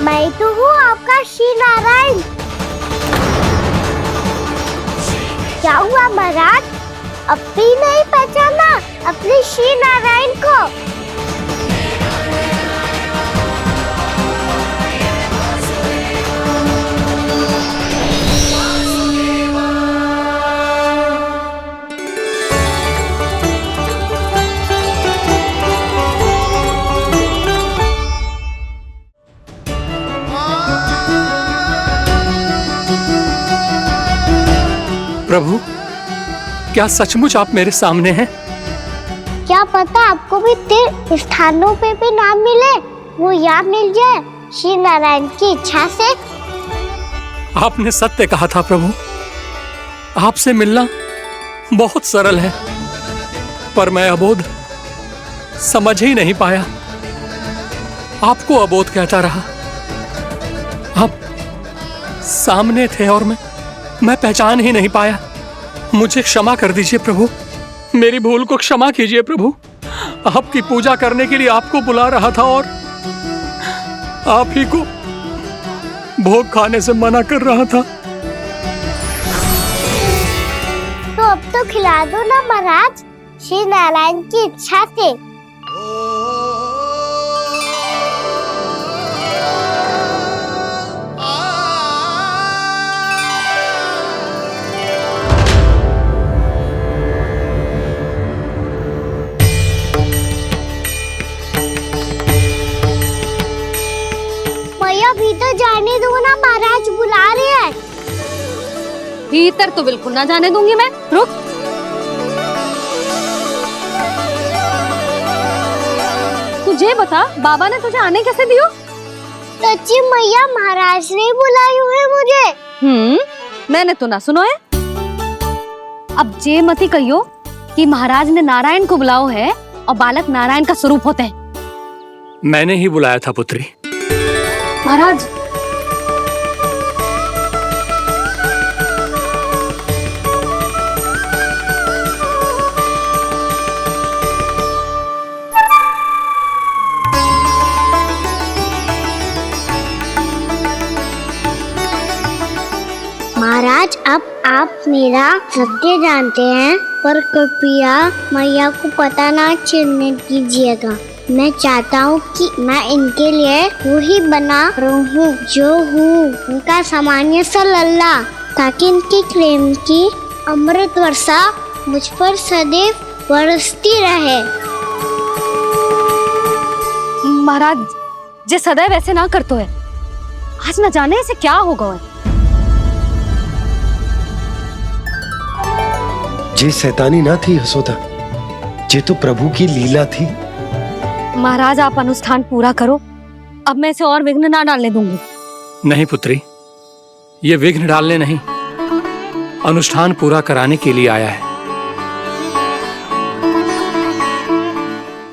मैं तो हूँ आपका श्री नारायण। क्या हुआ महाराज, अब भी नहीं पहचाना अपने श्री नारायण को? प्रभु, क्या सचमुच आप मेरे सामने हैं? क्या पता आपको भी तीर्थ स्थानों पे भी नाम मिले, वो यहाँ मिल जाए श्री नारायण की इच्छा से। आपने सत्य कहा था प्रभु, आपसे मिलना बहुत सरल है, पर मैं अबोध समझ ही नहीं पाया। आपको अबोध कहता रहा। आप सामने थे और मैं पहचान ही नहीं पाया। मुझे क्षमा कर दीजिए प्रभु, मेरी भूल को क्षमा कीजिए प्रभु। आपकी पूजा करने के लिए आपको बुला रहा था और आप ही को भोग खाने से मना कर रहा था। तो अब तो खिला दो ना महाराज, श्री नारायण की इच्छा से। भीतर जाने दो ना, महाराज बुला रहे हैं। भीतर तो बिल्कुल ना जाने दूंगी मैं। रुक। तुझे बता, बाबा ने तुझे आने कैसे दियो? सच्ची मैया, महाराज ने बुलाई हुई मुझे। मैंने तो ना सुनो है। अब जे मती कहियो कि महाराज ने नारायण को बुलाओ है और बालक नारायण का स्वरूप होते हैं। मैंने ही बुलाया था पुत्री। महाराज, महाराज, अब आप मेरा सत्य जानते हैं, पर कृपया मैया को पता ना चलने दीजिएगा। मैं चाहता हूँ कि मैं इनके लिए वही बना रहूँ जो हूँ, उनका सामान्य सा लल्ला, ताकि इनके प्रेम की अमृत वर्षा मुझ पर सदैव बरसती रहे। महाराज, जे सदैव ऐसे ना करतो है, आज न जाने इसे क्या होगा है। जे शैतानी ना थी यशोदा, जे तो प्रभु की लीला थी। महाराज, आप अनुष्ठान पूरा करो, अब मैं इसे और विघ्न ना डालने दूंगी। नहीं पुत्री, ये विघ्न डालने नहीं, अनुष्ठान पूरा कराने के लिए आया है।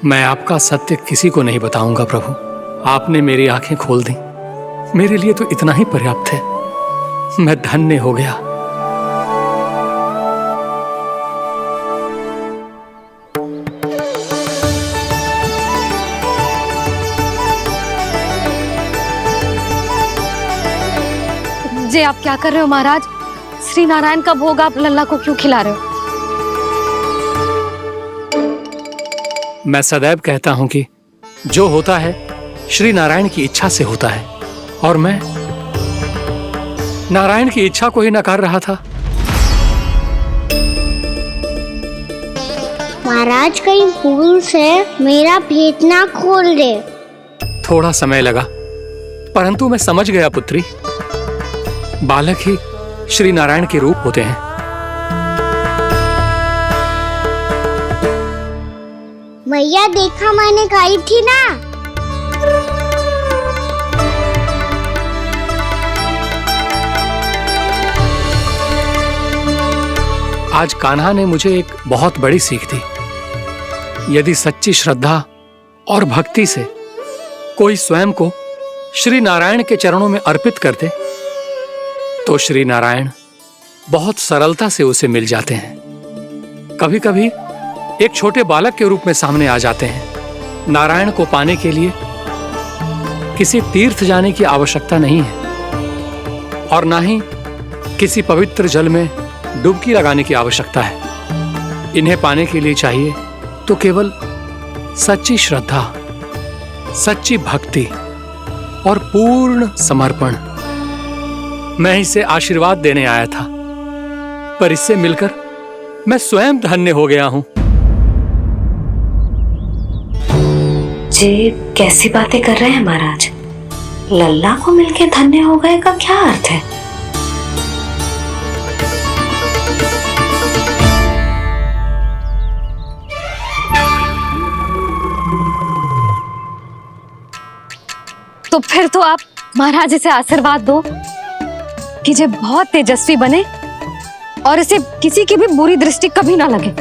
मैं आपका सत्य किसी को नहीं बताऊंगा प्रभु। आपने मेरी आंखें खोल दी, मेरे लिए तो इतना ही पर्याप्त है। मैं धन्य हो गया। जे आप क्या कर रहे हो महाराज? श्री नारायण का भोग आप लल्ला को क्यों खिला रहे हो? मैं सदैव कहता हूं कि जो होता है श्री नारायण की इच्छा से होता है, और मैं नारायण की इच्छा को ही नकार रहा था। महाराज, कहीं भूल से मेरा भेद ना खोल दे। थोड़ा समय लगा, परंतु मैं समझ गया पुत्री। बालक ही श्री नारायण के रूप होते हैं। मैया, देखा मैंने कही थी ना। आज कान्हा ने मुझे एक बहुत बड़ी सीख दी। यदि सच्ची श्रद्धा और भक्ति से कोई स्वयं को श्री नारायण के चरणों में अर्पित कर दे, तो श्री नारायण बहुत सरलता से उसे मिल जाते हैं। कभी कभी एक छोटे बालक के रूप में सामने आ जाते हैं। नारायण को पाने के लिए किसी तीर्थ जाने की आवश्यकता नहीं है, और ना ही किसी पवित्र जल में डुबकी लगाने की आवश्यकता है। इन्हें पाने के लिए चाहिए तो केवल सच्ची श्रद्धा, सच्ची भक्ति और पूर्ण समर्पण। मैं इसे आशीर्वाद देने आया था, पर इससे मिलकर मैं स्वयं धन्य हो गया हूं। जे कैसी बातें कर रहे हैं महाराज? लल्ला को मिलके धन्य हो गए का क्या अर्थ है? तो फिर तो आप महाराज इसे आशीर्वाद दो कि जे बहुत तेजस्वी बने और इसे किसी की भी बुरी दृष्टि कभी ना लगे।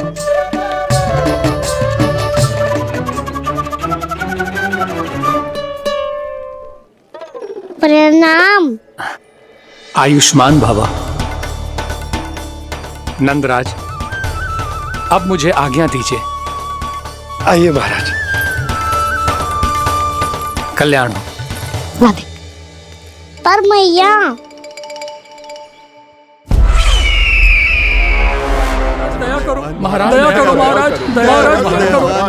प्रणाम। आयुष्मान भव। नंदराज, अब मुझे आज्ञा दीजिए। आइए महाराज। कल्याण हो। पर मैया, महाराज दया करो, महाराज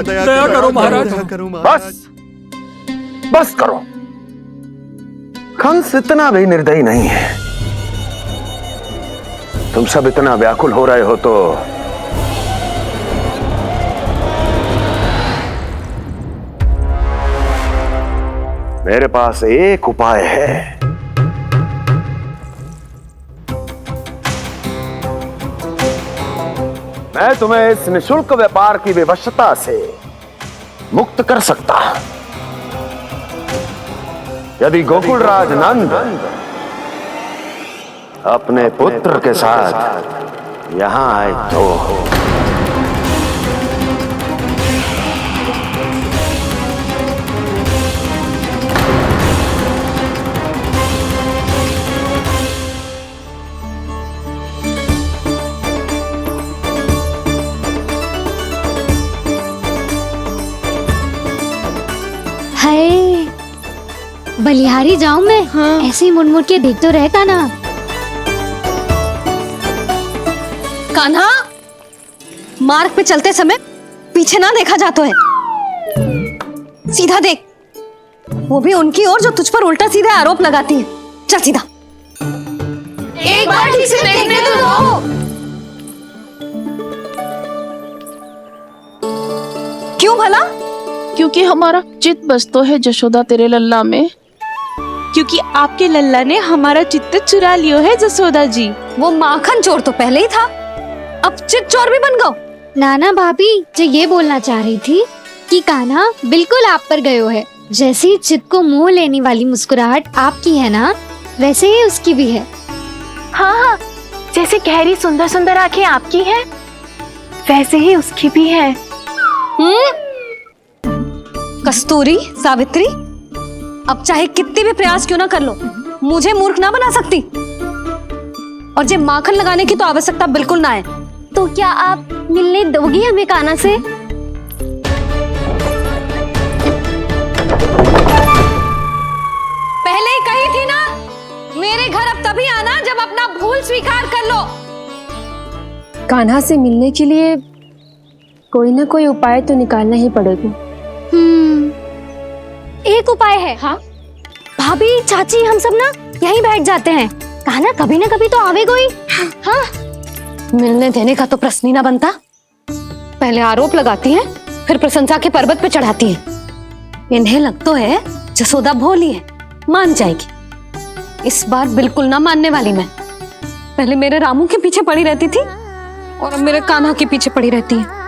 दया करो, महाराज बस बस करो। कंस इतना भी निर्दयी नहीं है। तुम सब इतना व्याकुल हो रहे हो तो मेरे पास एक उपाय है। मैं तुम्हें इस निशुल्क व्यापार की विवशता से मुक्त कर सकता हूं यदि गोकुलराज नंद अपने पुत्र के साथ यहां आए तो। हाय, बलिहारी जाऊं मैं? हाँ। ऐसे ही मुड़ मुड़ के देख तो रहता ना। कान्हा, मार्ग पे चलते समय पीछे ना देखा जाता है, सीधा देख। वो भी उनकी ओर जो तुझ पर उल्टा सीधा आरोप लगाती है। चल सीधा। एक बार ठीक से देखने तो दो। क्यों भला? क्योंकि हमारा चित्त बसतो है जशोदा तेरे लल्ला में। क्योंकि आपके लल्ला ने हमारा चित्त चुरा लियो है जसोदा जी। वो माखन चोर तो पहले ही था, अब चित्त चोर भी बन गो। नाना भाभी जो ये बोलना चाह रही थी कि कान्हा बिल्कुल आप पर गयो है। जैसे ही चित्त को मोह लेने वाली मुस्कुराहट आपकी है ना, वैसे ही उसकी भी है। हाँ हाँ, जैसे गहरी सुंदर सुंदर आंखें आपकी हैं, वैसे ही उसकी भी है। कस्तूरी, सावित्री, अब चाहे कितने भी प्रयास क्यों ना कर लो, मुझे मूर्ख ना बना सकती। और जे माखन लगाने की तो आवश्यकता बिल्कुल ना है। तो क्या आप मिलने दोगी हमें कान्हा से? पहले ही कही थी ना, मेरे घर अब तभी आना जब अपना भूल स्वीकार कर लो। कान्हा से मिलने के लिए कोई ना कोई उपाय तो निकालना ही पड़ेगा। एक उपाय है। हाँ भाभी, चाची, हम सब ना यहीं बैठ जाते हैं। कान्हा कभी ना कभी तो आवेगा ही। हाँ, मिलने देने का तो प्रश्न ही ना बनता। पहले आरोप लगाती हैं, फिर प्रशंसा के पर्वत पे चढ़ाती हैं। इन्हें लगता है जसोदा भोली है, मान जाएगी। इस बार बिल्कुल ना मानने वाली मैं। पहले मेरे रामू के पीछे पड़ी रहती थी और अब मेरे कान्हा के पीछे पड़ी रहती है।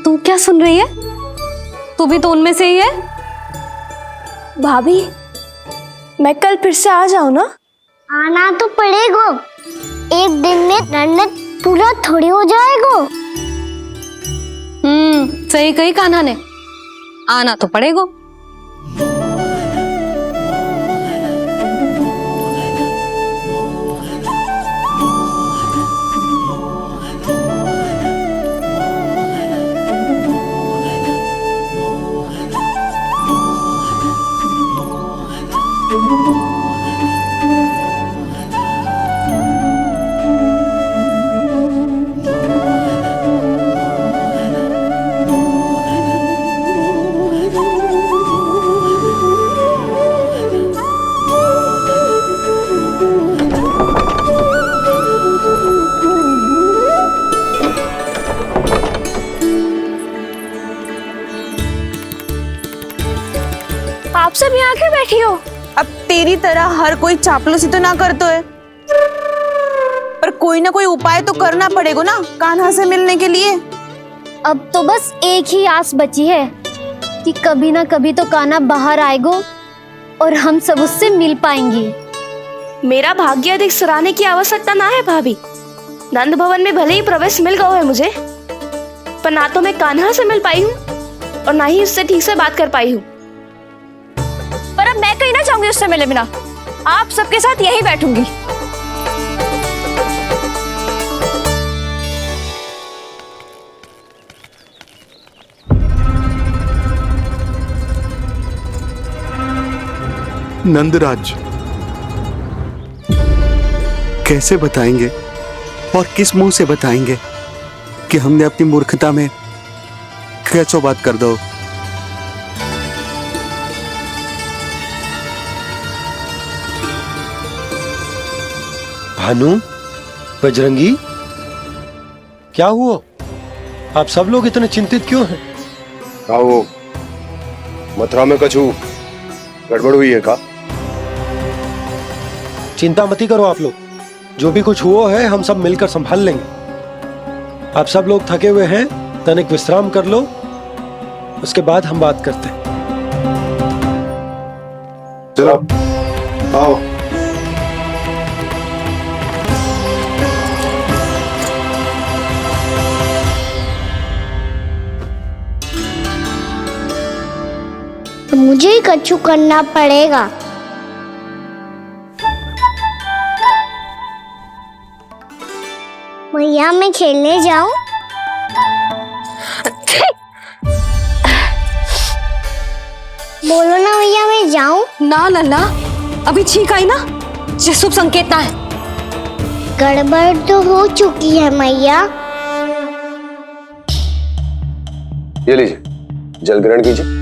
तू क्या सुन रही है? तू भी तो उनमें से ही है। भाभी, मैं कल फिर से आ जाऊं ना? आना तो पड़ेगा। एक दिन में नन्नत पूरा थोड़ी हो जाएगा। सही कही कान्हा ने, आना तो पड़ेगा। आप सब यहाँ क्यों बैठी हो? अब तेरी तरह हर कोई चापलूसी तो ना करतो है, पर कोई ना कोई उपाय तो करना पड़ेगा ना कान्हा से मिलने के लिए। अब तो बस एक ही आस बची है कि कभी ना कभी तो कान्हा बाहर आएगा और हम सब उससे मिल पाएंगे। मेरा भाग्य अधिक सराहने की आवश्यकता ना है भाभी। नंद भवन में भले ही प्रवेश मिल गया है मुझे, पर ना तो मैं कान्हा से मिल पाई हूँ और ना ही उससे ठीक से बात कर पाई हूँ। पर अब मैं कहीं ना चाहूंगी उससे मिले बिना। आप सबके साथ यहीं बैठूंगी। नंदराज, कैसे बताएंगे और किस मुंह से बताएंगे कि हमने अपनी मूर्खता में कैसो बात कर दो। भानु, बजरंगी, क्या हुआ? आप सब लोग इतने चिंतित क्यों हैं? आओ, मथुरा में कछु गड़बड़ हुई है का? चिंता मती करो आप लोग, जो भी कुछ हुआ है हम सब मिलकर संभाल लेंगे। आप सब लोग थके हुए हैं, तनिक विश्राम कर लो, उसके बाद हम बात करते हैं। चलो आओ। मुझे ही कछु करना पड़ेगा। भैया मैं खेलने जाऊं? बोलो ना भैया मैं जाऊं? ना लल्ला, अभी छींक आई ना, ये शुभ संकेत ना है। गड़बड़ तो हो चुकी है मैया। ये लीजिए, जल ग्रहण कीजिए।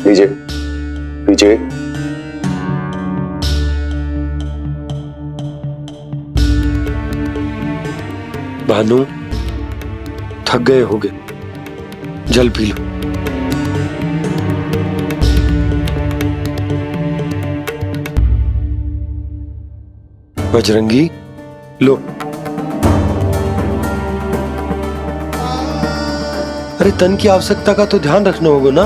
लीजिए, पीछे। भानु, थक गए होगे, जल पी लो। बजरंगी, लो। अरे तन की आवश्यकता का तो ध्यान रखना होगा ना,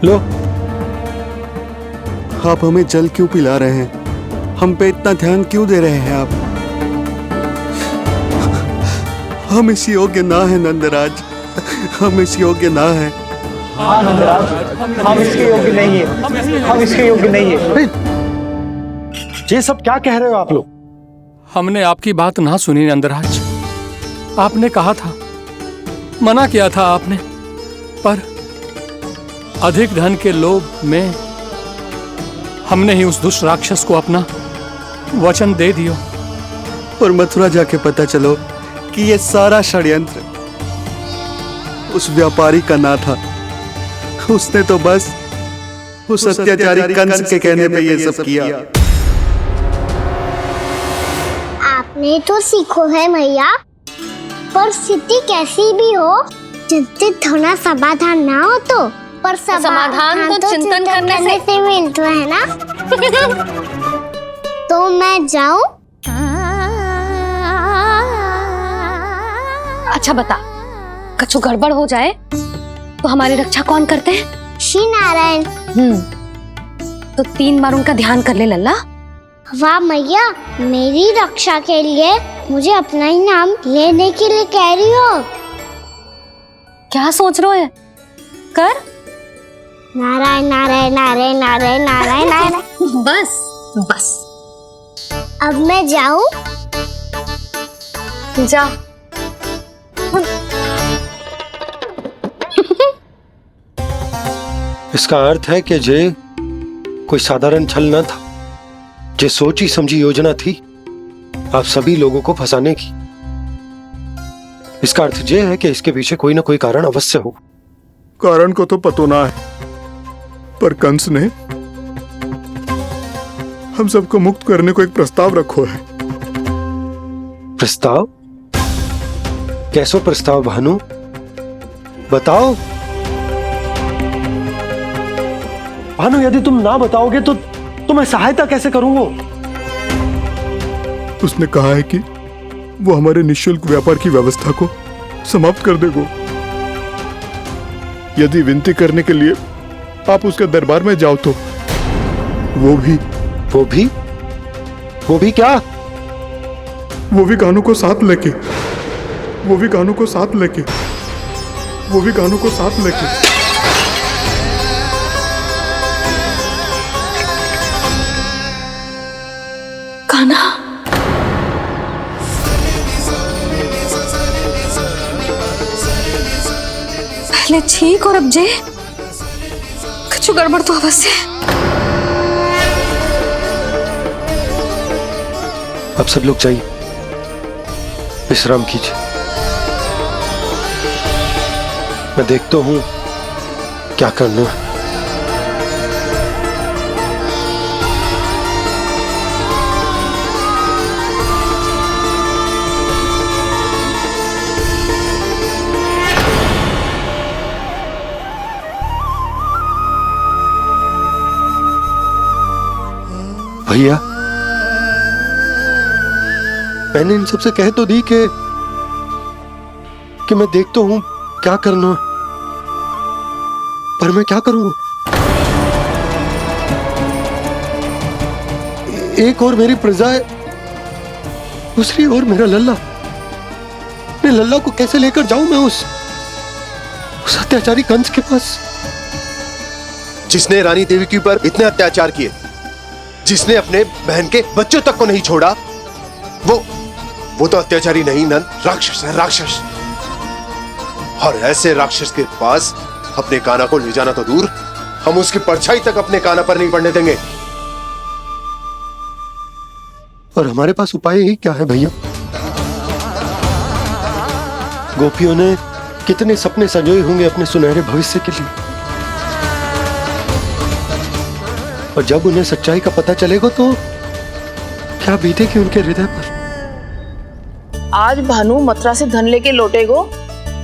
लो। आप हमें जल क्यों पिला रहे हैं? हम पे इतना ध्यान क्यों दे रहे हैं आप? हम इस योग्य ना है नंदराज, हम इस योग्य ना है। हाँ नंदराज, हम इसके योग्य नहीं है, हम इसके योग्य नहीं है। ये सब क्या कह रहे हो आप लोग? हमने आपकी बात ना सुनी नंदराज। आपने कहा था, मना किया था आपने, पर अधिक धन के लोभ में हमने ही उस दुष्ट राक्षस को अपना वचन दे दियो। और मथुरा जाके पता चलो कि ये सारा षड्यंत्र उस व्यापारी का ना था। उसने तो बस उस अत्याचारी कंस के कहने पे ये सब किया। आपने तो सीखो है भैया, पर स्थिति कैसी भी हो, चिंतित होना समाधान ना हो तो, पर समाधान तो चिंतन करने से मिलता है ना। तो मैं जाऊं? अच्छा बता, कछु गड़बड़ हो जाए तो हमारी रक्षा कौन करते हैं? श्री नारायण। तो 3 बार उनका ध्यान कर ले लल्ला। वाह मैया, मेरी रक्षा के लिए मुझे अपना ही नाम लेने के लिए कह रही हो? क्या सोच रहे हो? कर। नारायण नारायण नारायण नारायण नारायण नारायण। बस बस। अब मैं जाऊं? जा। इसका अर्थ है कि जे कोई साधारण छल न था, जे सोची समझी योजना थी आप सभी लोगों को फंसाने की। इसका अर्थ ये है कि इसके पीछे कोई ना कोई कारण अवश्य हो। कारण को तो पतो ना है, पर कंस ने हम सबको मुक्त करने को एक प्रस्ताव रखो है। प्रस्ताव? कैसो प्रस्ताव भानु, बताओ। भानु, यदि तुम ना बताओगे तो मैं सहायता कैसे करूंगा? उसने कहा है कि वो हमारे निःशुल्क व्यापार की व्यवस्था को समाप्त कर देगा यदि विनती करने के लिए आप उसके दरबार में जाओ तो। वो भी क्या? वो भी कानों को साथ लेके, वो भी कानों को साथ लेके, वो भी कानों को साथ लेके। कान्हा, पहले छींक और अब जे, कुछ गड़बड़ तो अवश्य है। अब सब लोग जाइए, विश्राम कीजिए। मैं देखता हूं क्या करना है। भैया, मैंने इन सबसे कह तो दी कि मैं देख तो हूं क्या करना, पर मैं क्या करूं? एक और मेरी प्रजा है, दूसरी ओर मेरा लल्ला। मैं लल्ला को कैसे लेकर जाऊं मैं उस अत्याचारी कंस के पास, जिसने रानी देवी के ऊपर इतने अत्याचार किए, जिसने अपने बहन के बच्चों तक को नहीं छोड़ा, वो तो अत्याचारी नहीं नंद, राक्षस है, राक्षस। और ऐसे राक्षस के पास अपने कान्हा को ले जाना तो दूर, हम उसकी परछाई तक अपने कान्हा पर नहीं पड़ने देंगे। और हमारे पास उपाय ही क्या है भैया? गोपियों ने कितने सपने संजोए होंगे अपने सुनहरे भविष्य के लिए, और जब उन्हें सच्चाई का पता चलेगा तो क्या बीतेगी उनके हृदय पर। आज भानु मथुरा से धन लेके लौटेगो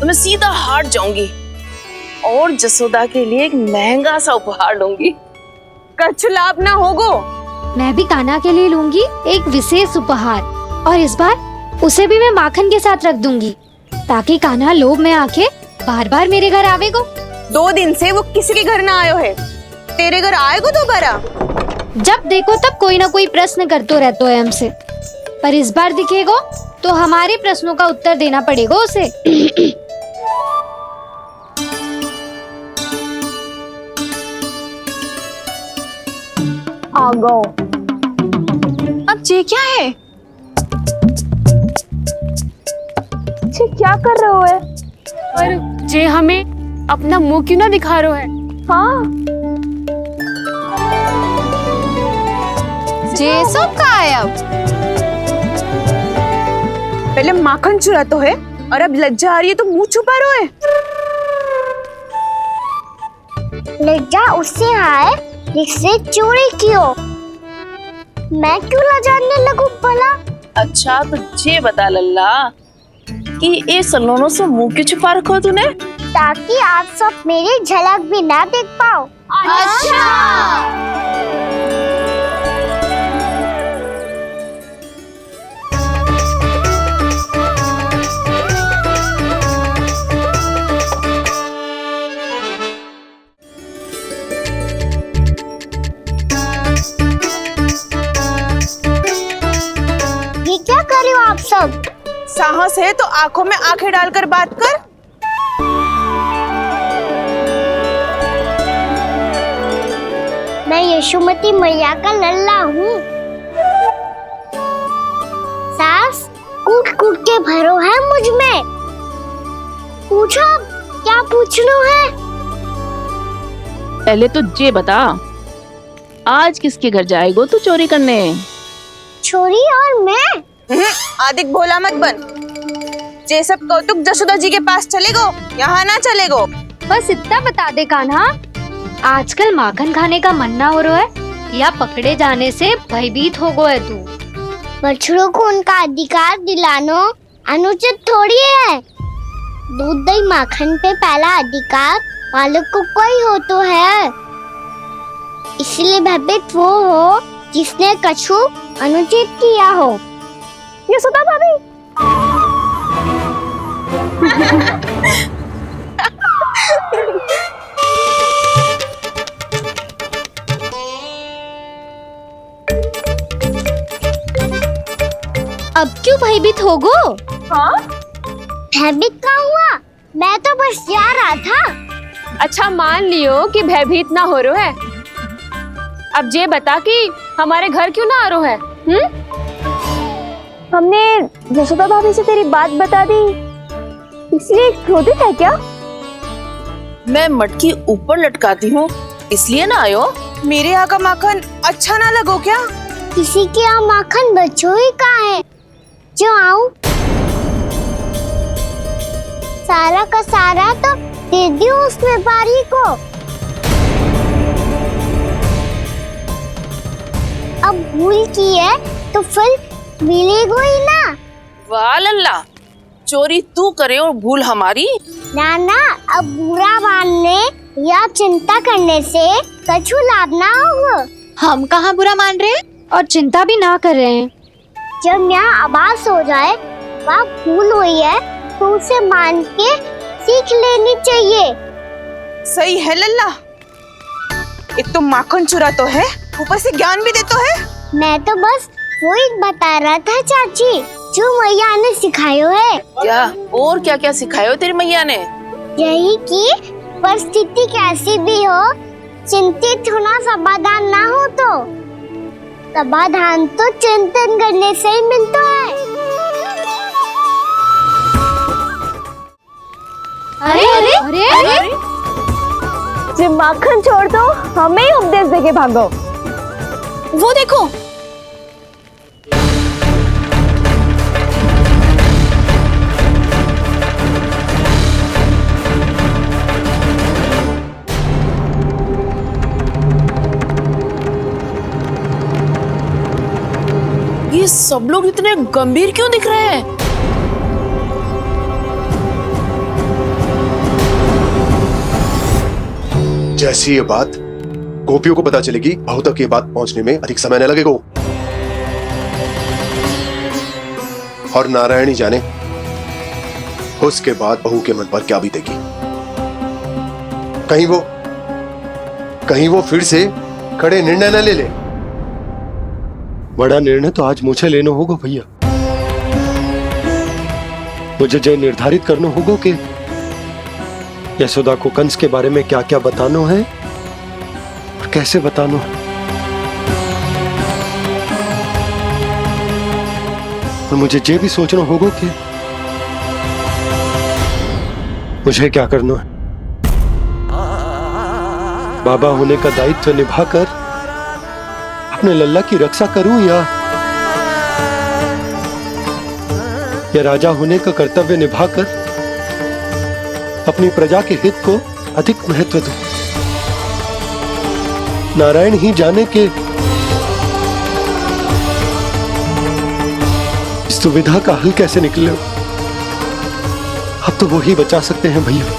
तो मैं सीधा हाट जाऊंगी और जसोदा के लिए एक महंगा सा उपहार लूंगी। कछु लाभ ना होगो। मैं भी कान्हा के लिए लूंगी एक विशेष उपहार, और इस बार उसे भी मैं माखन के साथ रख दूंगी, ताकि कान्हा लोभ में आके बार बार मेरे घर आवेगो। 2 दिन से वो किसी के घर ना आयो है, तेरे घर आएगो दोबारा? जब देखो तब कोई ना कोई प्रश्न करते रहते है हमसे, पर इस बार दिखेगो तो हमारे प्रश्नों का उत्तर देना पड़ेगा उसे। आ गो। अब ये क्या है? ये क्या कर रहे हो है? पर जे हमें अपना मुंह क्यों ना दिखा रहे हो है? हाँ, जे सब का है अब? पहले माखन चुरा तो है और अब लज्जा आ रही है तो मुंह छुपा रहे है। लज्जा उससे आए जिससे चोरी की हो, मैं क्यों लजाने लगूं भला? अच्छा तो ये बता लल्ला कि ये सलोनों से मुंह क्यों छुपा रखो तूने? ताकि आप सब मेरी झलक भी ना देख पाओ। अच्छा। ये क्या कर रहे हो आप सब? साहस है तो आंखों में आंखें डालकर बात कर। मैं यशोमती मैया का लल्ला हूँ। सास कूट कूट के भरो है मुझ में। पूछो क्या पूछना है? पहले तो ये बता, आज किसके घर जाएगो तू चोरी करने? चोरी और मैं? आदिक भोला मत बन। ये सब कौतुक जसोदा जी के पास चलेगो, यहाँ ना चलेगो। बस इतना बता दे कान्हा, आजकल माखन खाने का मन ना हो रहा है या पकड़े जाने से भयभीत हो गए तू? बछड़ों को उनका अधिकार दिलाना अनुचित थोड़ी है। दूध दही माखन पे पहला अधिकार मालिक को कोई हो तो है, इसलिए भयभीत वो हो जिसने कछु अनुचित किया हो। यशोदा भाभी। अब क्यों भयभीत हो गो? हाँ? भयभीत क्या हुआ? मैं तो बस जा रहा था। अच्छा मान लियो कि भयभीत ना हो रहा है, अब ये बता कि हमारे घर क्यों ना आ रहा है? हमने यशोदा भाभी से तेरी बात बता दी, इसलिए क्रोधित है क्या? मैं मटकी ऊपर लटकाती हूँ इसलिए ना आयो? मेरे यहाँ का माखन अच्छा ना लगो क्या? किसी के यहाँ माखन बच्चों ही कहाँ है जो आऊं? सारा का सारा तो दे दियो उस व्यापारी को। अब भूल की है तो फल मिलेगा ही ना। वाह लल्ला, चोरी तू करे और भूल हमारी। ना ना, अब बुरा मानने या चिंता करने से कछु लाभ ना होगा। हम कहाँ बुरा मान रहे हैं? और चिंता भी ना कर रहे हैं। जब यहाँ आवाज हो जाए वहाँ भूल हुई है तो उसे मान के सीख लेनी चाहिए। सही है लल्ला, एक तो माखन चुरा तो है, ऊपर से ज्ञान भी दे तो है। मैं तो बस वही बता रहा था चाची, जो मैया ने सिखायो है। क्या और क्या क्या सिखायो तेरी मैया ने? यही कि परिस्थिति कैसी भी हो, चिंतित होना समाधान ना हो तो समाधान तो चिंतन करने से ही मिलता है। अरे अरे अरे, अरे? जब माखन छोड़ दो हमें ही उपदेश देके भागो। वो देखो, ये सब लोग इतने गंभीर क्यों दिख रहे हैं? जैसी ये बात गोपियों को पता चलेगी, बहू तक ये बात पहुंचने में अधिक समय न लगेगा। और नारायणी जाने उसके बाद बहू के मन पर क्या बीतेगी। कहीं वो फिर से खड़े निर्णय न ले ले। बड़ा निर्णय तो आज मुझे लेना होगा भैया। मुझे जो निर्धारित करना होगा कि यशोदा को कंस के बारे में क्या क्या बताना है और कैसे बताना है। और मुझे ये भी सोचना होगा कि मुझे क्या करना है। बाबा होने का दायित्व निभाकर अपने लल्ला की रक्षा करूं या राजा होने का कर्तव्य निभाकर अपनी प्रजा के हित को अधिक महत्व दूं। नारायण ही जाने के इस दुविधा का हल कैसे निकले। अब तो वो ही बचा सकते हैं भैया।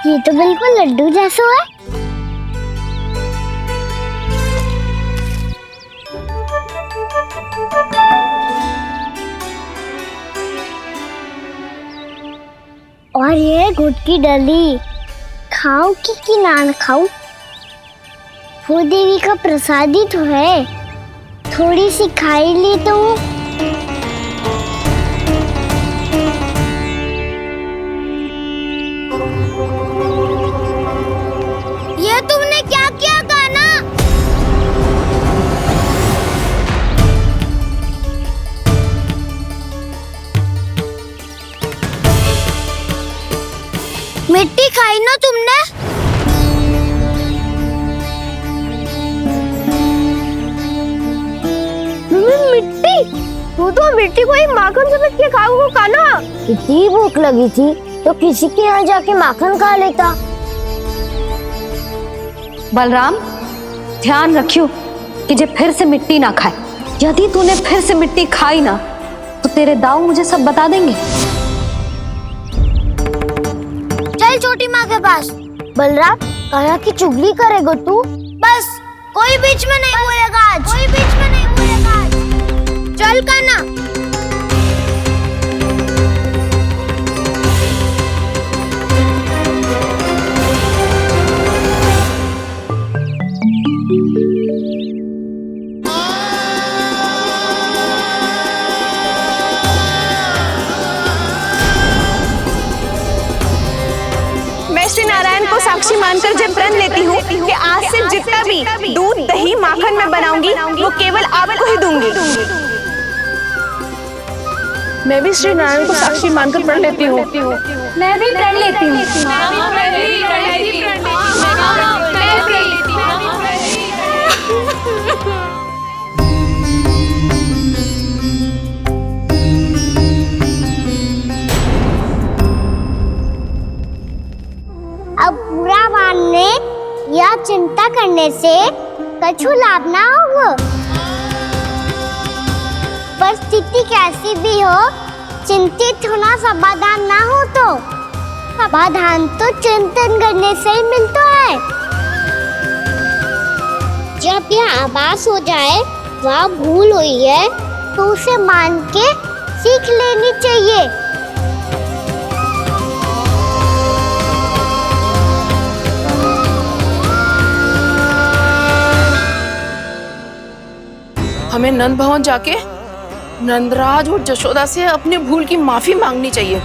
ये तो बिल्कुल लड्डू जैसा है। और ये गुड़ की डली खाऊं कि ना खाऊं? वो देवी का प्रसाद ही तो है, थोड़ी सी खाई ली तो। ये तुमने क्या किया कान्हा? मिट्टी खाई ना तुमने? मिट्टी? तू तो मिट्टी को ही माखन समझ के खाओगे कान्हा। इतनी भूख लगी थी तो किसी के यहाँ जाके माखन खा लेता। बलराम, ध्यान रखियो कि जे फिर से मिट्टी ना खाए। यदि तूने फिर से मिट्टी खाई ना तो तेरे दाऊ मुझे सब बता देंगे। चल छोटी माँ के पास। बलराम, कान्हा की चुगली करेगा तू? बस कोई बीच में नहीं बोलेगा आज। कोई बीच में नहीं बोलेगा आज। चल कान्हा। साक्षी मानकर जब प्रण लेती हूँ कि आज से जितना भी दूध दही माखन मैं बनाऊंगी वो केवल आपको ही दूंगी। मैं भी श्री नारायण को साक्षी मानकर प्रण लेती हूँ। मैं भी प्रण लेती हूँ। अब बुरा मानने या चिंता करने से कछु लाभ ना होगा। परिस्थिति कैसी भी हो, चिंतित होना समाधान ना हो तो समाधान तो चिंतन करने से ही मिलता है। जब यह आभास हो जाए वह भूल हुई है तो उसे मान के सीख लेनी चाहिए। हमें नंद भवन जाके नंदराज और जशोदा से अपनी भूल की माफी मांगनी चाहिए।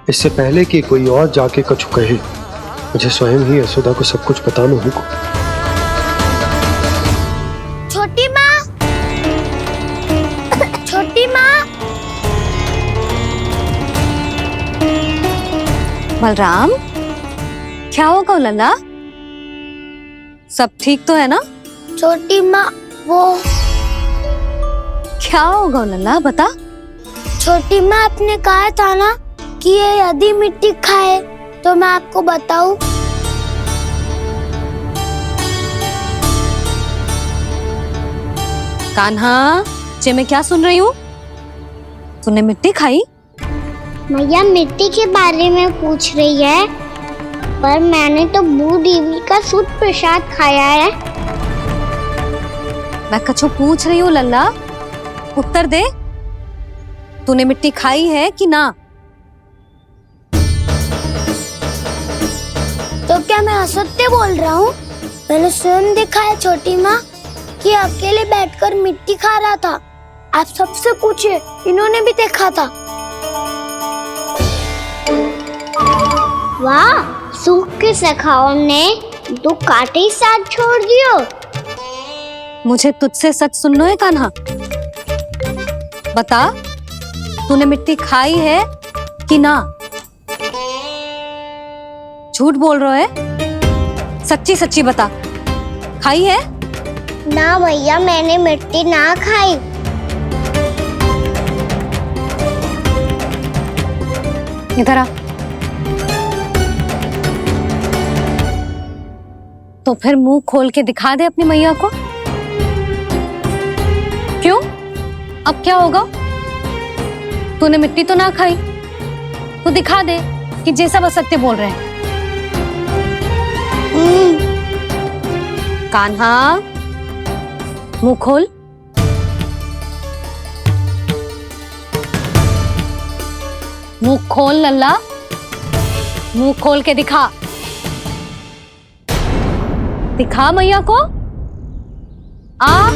इससे पहले कि कोई और जाके कछु कहे, मुझे स्वयं ही यशोदा को सब कुछ बताना होगा। छोटी माँ, छोटी माँ। बलराम, क्या होगा लल्ला? सब ठीक तो है ना? छोटी माँ, वो क्या होगा लल्ला, बता। छोटी माँ, आपने कहा था ना कि ये यदि मिट्टी खाए तो मैं आपको बताऊं। कान्हा, जे मैं क्या सुन रही हूँ? तूने मिट्टी खाई? मैया मिट्टी के बारे में पूछ रही है, पर मैंने तो भू देवी का शुद्ध प्रसाद खाया है। मैं कछु पूछ रही हूँ लल्ला, उत्तर दे। तूने मिट्टी खाई है कि ना? तो क्या मैं असत्य बोल रहा हूँ? मैंने स्वयं देखा है छोटी माँ कि अकेले बैठकर मिट्टी खा रहा था। आप सबसे पूछिए, इन्होंने भी देखा था। वाह, सूख के सखाओं ने 2 कांटे ही साथ छोड़ दियो। मुझे तुझसे सच सुनना है कान्हा। बता, तूने मिट्टी खाई है कि ना? झूठ बोल रहा है, सच्ची सच्ची बता, खाई है? ना भैया, मैंने मिट्टी ना खाई। इधर आ। तो फिर मुंह खोल के दिखा दे अपनी मैया को। क्यों? अब क्या होगा? तूने मिट्टी तो ना खाई, तो दिखा दे कि जे सब असत्य बोल रहे हैं। कान्हा, मुंह खोल। मुंह खोल लल्ला, मुंह खोल के दिखा। दिखा मैया को। आ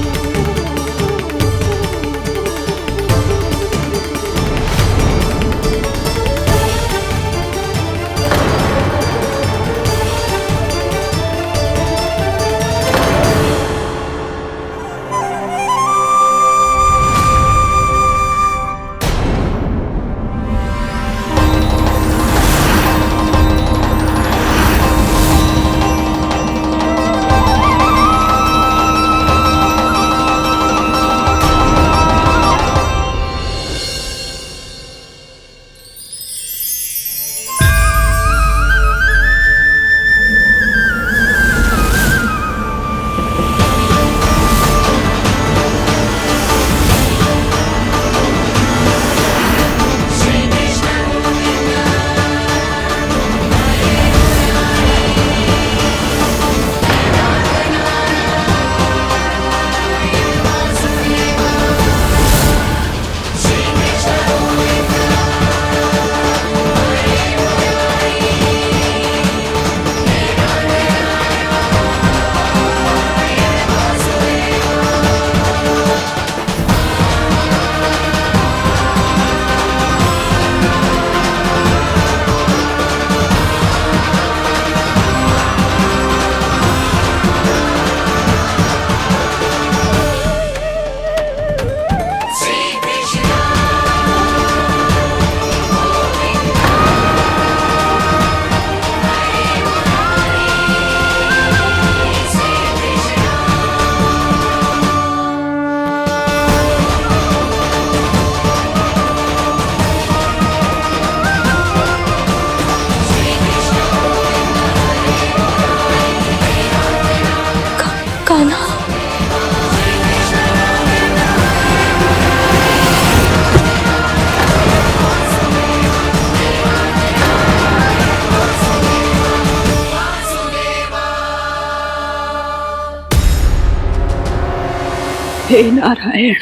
हे नारायण,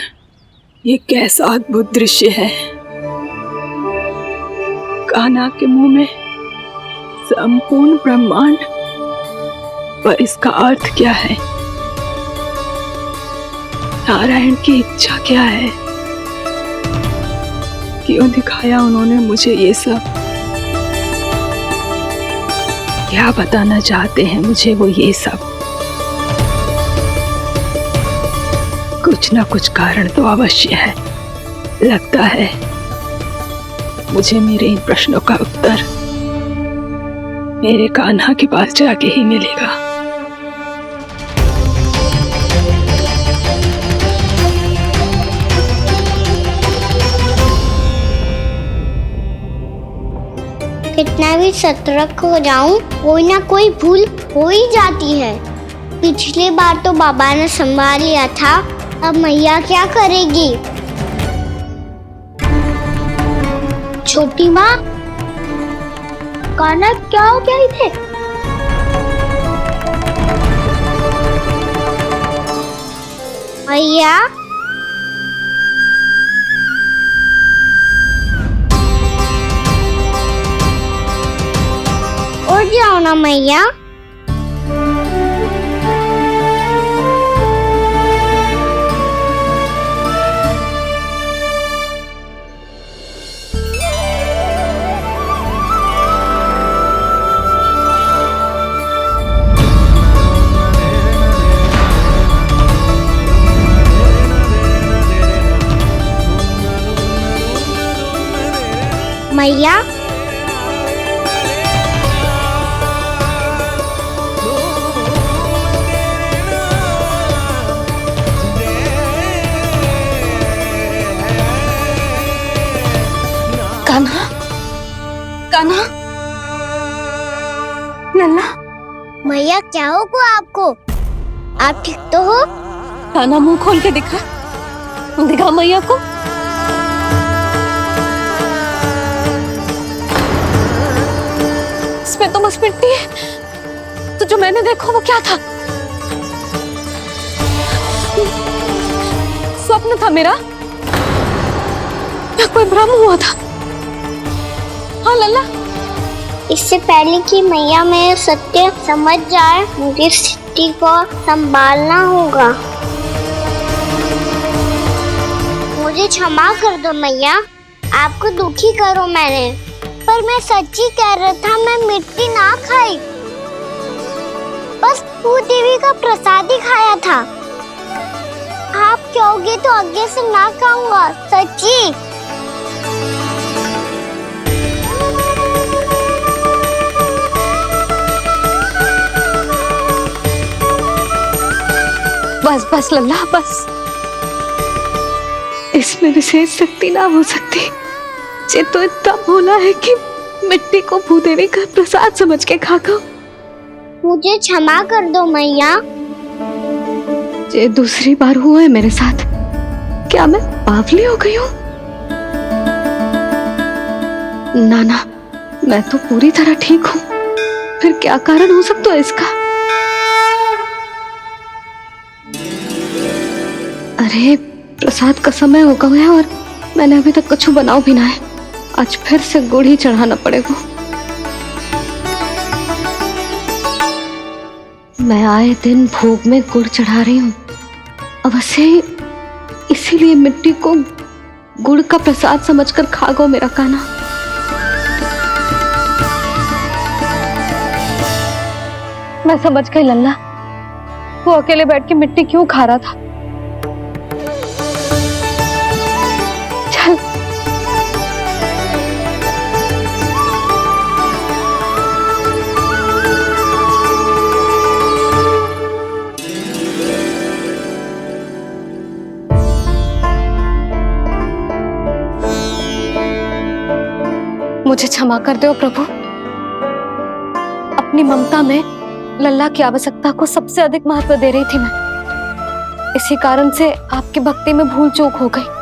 ये कैसा अद्भुत दृश्य है। कान्हा के मुंह में संपूर्ण ब्रह्मांड, पर इसका अर्थ क्या है? नारायण की इच्छा क्या है? क्यों दिखाया उन्होंने मुझे ये सब? क्या बताना चाहते हैं मुझे वो ये सब? कुछ ना कुछ कारण तो अवश्य है। लगता है मुझे मेरे इन प्रश्नों का उत्तर मेरे कान्हा के पास जाके ही मिलेगा। कितना भी सतर्क हो जाऊं, कोई ना कोई भूल हो ही जाती है। पिछली बार तो बाबा ने संभाल लिया था, अब मैया क्या करेगी? छोटी माँ, कान्हा क्या हो गया इधर? मैया, उठ जाओ ना मैया। मैया, कान्हा, कान्हा, लल्ला। मैया क्या होगा आपको? आप ठीक तो हो? कान्हा मुंह खोल के दिखा, दिखा मैया को। इसमें तो बस मिट्टी है। तो जो मैंने देखा वो क्या था? स्वप्न था मेरा या कोई भ्रम हुआ था? हाँ लल्ला, इससे पहले कि मैया मेरे सत्य समझ जाए, मुझे स्थिति को संभालना होगा। मुझे क्षमा कर दो मैया, आपको दुखी करो मैंने, पर मैं सच्ची कह रहा था। मैं मिट्टी ना खाई, बस भू देवी का प्रसाद ही खाया था। आप कहोगे तो आगे से ना खाऊंगा, सच्ची। बस बस लल्ला, बस। इसमें विशेष शक्ति ना हो सकती। ये तो इतना भोला है कि मिट्टी को भूदेवी का प्रसाद समझ के खागा। मुझे क्षमा कर दो मैया। ये दूसरी बार हुआ है मेरे साथ। क्या मैं बावली हो गई हूँ? ना, मैं तो पूरी तरह ठीक हूँ। फिर क्या कारण हो सकता है इसका? अरे प्रसाद का समय हो गया है और मैंने अभी तक कुछ बनाओ भी ना है। आज फिर से गुड़ ही चढ़ाना पड़ेगा। मैं आए दिन भोग में गुड़ चढ़ा रही हूँ, अवश्य इसीलिए मिट्टी को गुड़ का प्रसाद समझकर खागो मेरा कान्हा। मैं समझ गई लल्ला, वो अकेले बैठ के मिट्टी क्यों खा रहा था। चल मुझे क्षमा कर दो प्रभु। अपनी ममता में लल्ला की आवश्यकता को सबसे अधिक महत्व दे रही थी मैं। इसी कारण से आपकी भक्ति में भूल चूक हो गई।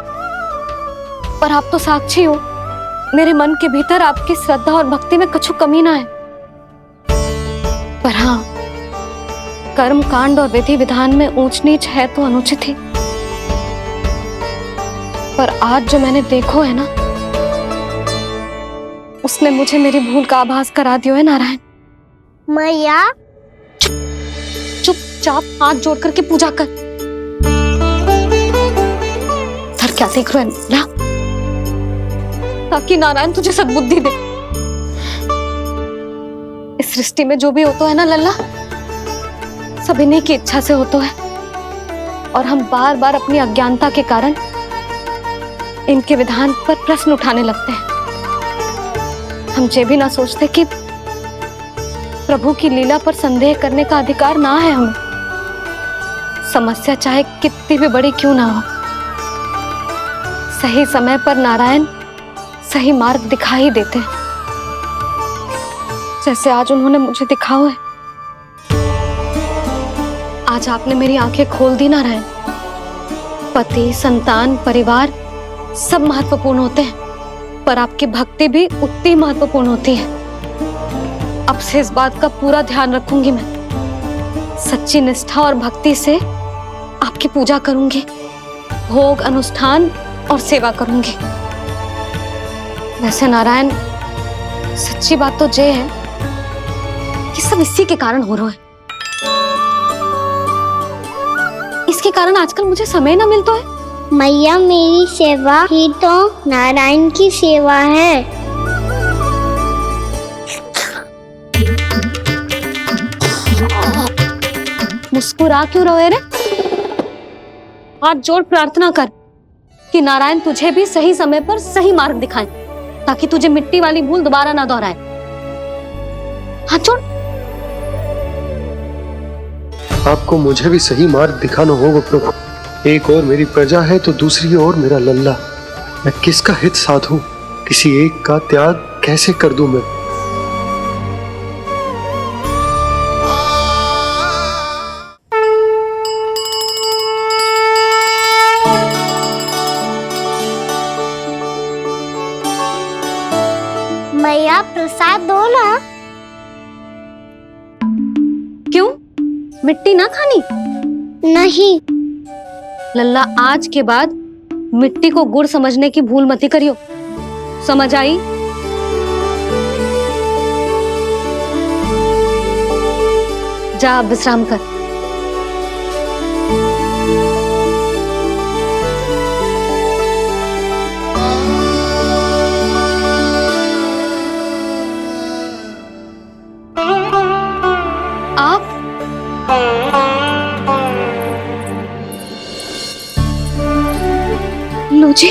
पर आप तो साक्षी हो, मेरे मन के भीतर आपकी श्रद्धा और भक्ति में कछु कमी ना है। पर हाँ, कर्म कांड और विधि विधान में ऊंच नीच है तो अनुचित ही। पर आज जो मैंने देखो है ना, उसने मुझे मेरी भूल का आभास करा दियो है नारायण। मैया चुपचाप हाथ जोड़ करके पूजा कर। सर क्या देख रहे हैं ना, ताकि नारायण तुझे सद्बुद्धि दे। इस सृष्टि में जो भी होता है ना लल्ला, सब इन्हीं की इच्छा से होता है, और हम बार बार अपनी अज्ञानता के कारण इनके विधान पर प्रश्न उठाने लगते हैं। हम ये भी ना सोचते कि प्रभु की लीला पर संदेह करने का अधिकार ना है हमें। समस्या चाहे कितनी भी बड़ी क्यों ना हो, सही समय पर नारायण सही मार्ग दिखा ही देते हैं, जैसे आज उन्होंने मुझे दिखाओ है। आज आपने मेरी आंखें खोल दी नारायण। पति, संतान, परिवार सब महत्वपूर्ण होते हैं, पर आपकी भक्ति भी उतनी महत्वपूर्ण होती है। अब से इस बात का पूरा ध्यान रखूंगी मैं। सच्ची निष्ठा और भक्ति से आपकी पूजा करूंगी, भोग, अनुष्ठान और सेवा करूंगी। वैसे नारायण, सच्ची बात तो ये है कि सब इसी के कारण हो रहा है। इसके कारण आजकल मुझे समय ना मिलता है। मैया, मेरी सेवा ही तो नारायण की सेवा है। मुस्कुरा क्यों रहे रे? हाथ जोड़ प्रार्थना कर कि नारायण तुझे भी सही समय पर सही मार्ग दिखाएं, ताकि तुझे मिट्टी वाली भूल दोबारा ना दोहराए। हाथ जोड़। आपको मुझे भी सही मार्ग दिखाना होगा प्रभु। एक और मेरी प्रजा है तो दूसरी ओर मेरा लल्ला। मैं किसका हित साधूं? किसी एक का त्याग कैसे कर दूं मैं? मैया, प्रसाद दो ना। क्यों? मिट्टी ना खानी? नहीं। लल्ला, आज के बाद मिट्टी को गुड़ समझने की भूल मत करियो। समझ आई? जा विश्राम कर। आप लो जी,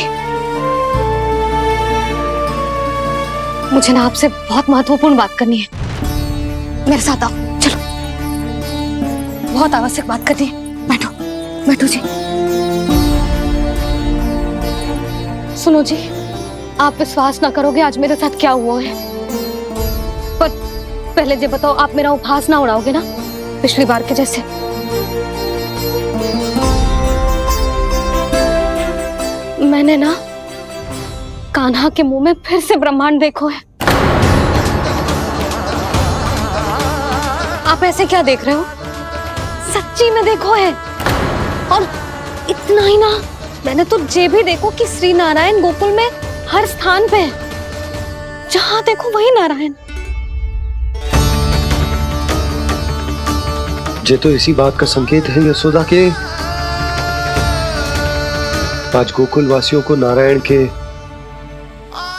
मुझे ना आपसे बहुत महत्वपूर्ण बात करनी है। मेरे साथ आओ, चलो। बहुत आवश्यक बात करनी है। बैठो, बैठो जी। सुनो जी, आप विश्वास ना करोगे आज मेरे साथ क्या हुआ है। पर पहले ये बताओ, आप मेरा उपहास ना उड़ाओगे ना पिछली बार के जैसे? मैंने ना कान्हा के मुंह में फिर से ब्रह्मांड देखो है। आप ऐसे क्या देख रहे हो? सच्ची में देखो है। और इतना ही ना, मैंने तो ये भी देखो कि श्री नारायण गोकुल में हर स्थान पे है। जहां देखो वही नारायण। ये तो इसी बात का संकेत है यशोदा के आज गोकुल वासियों को नारायण के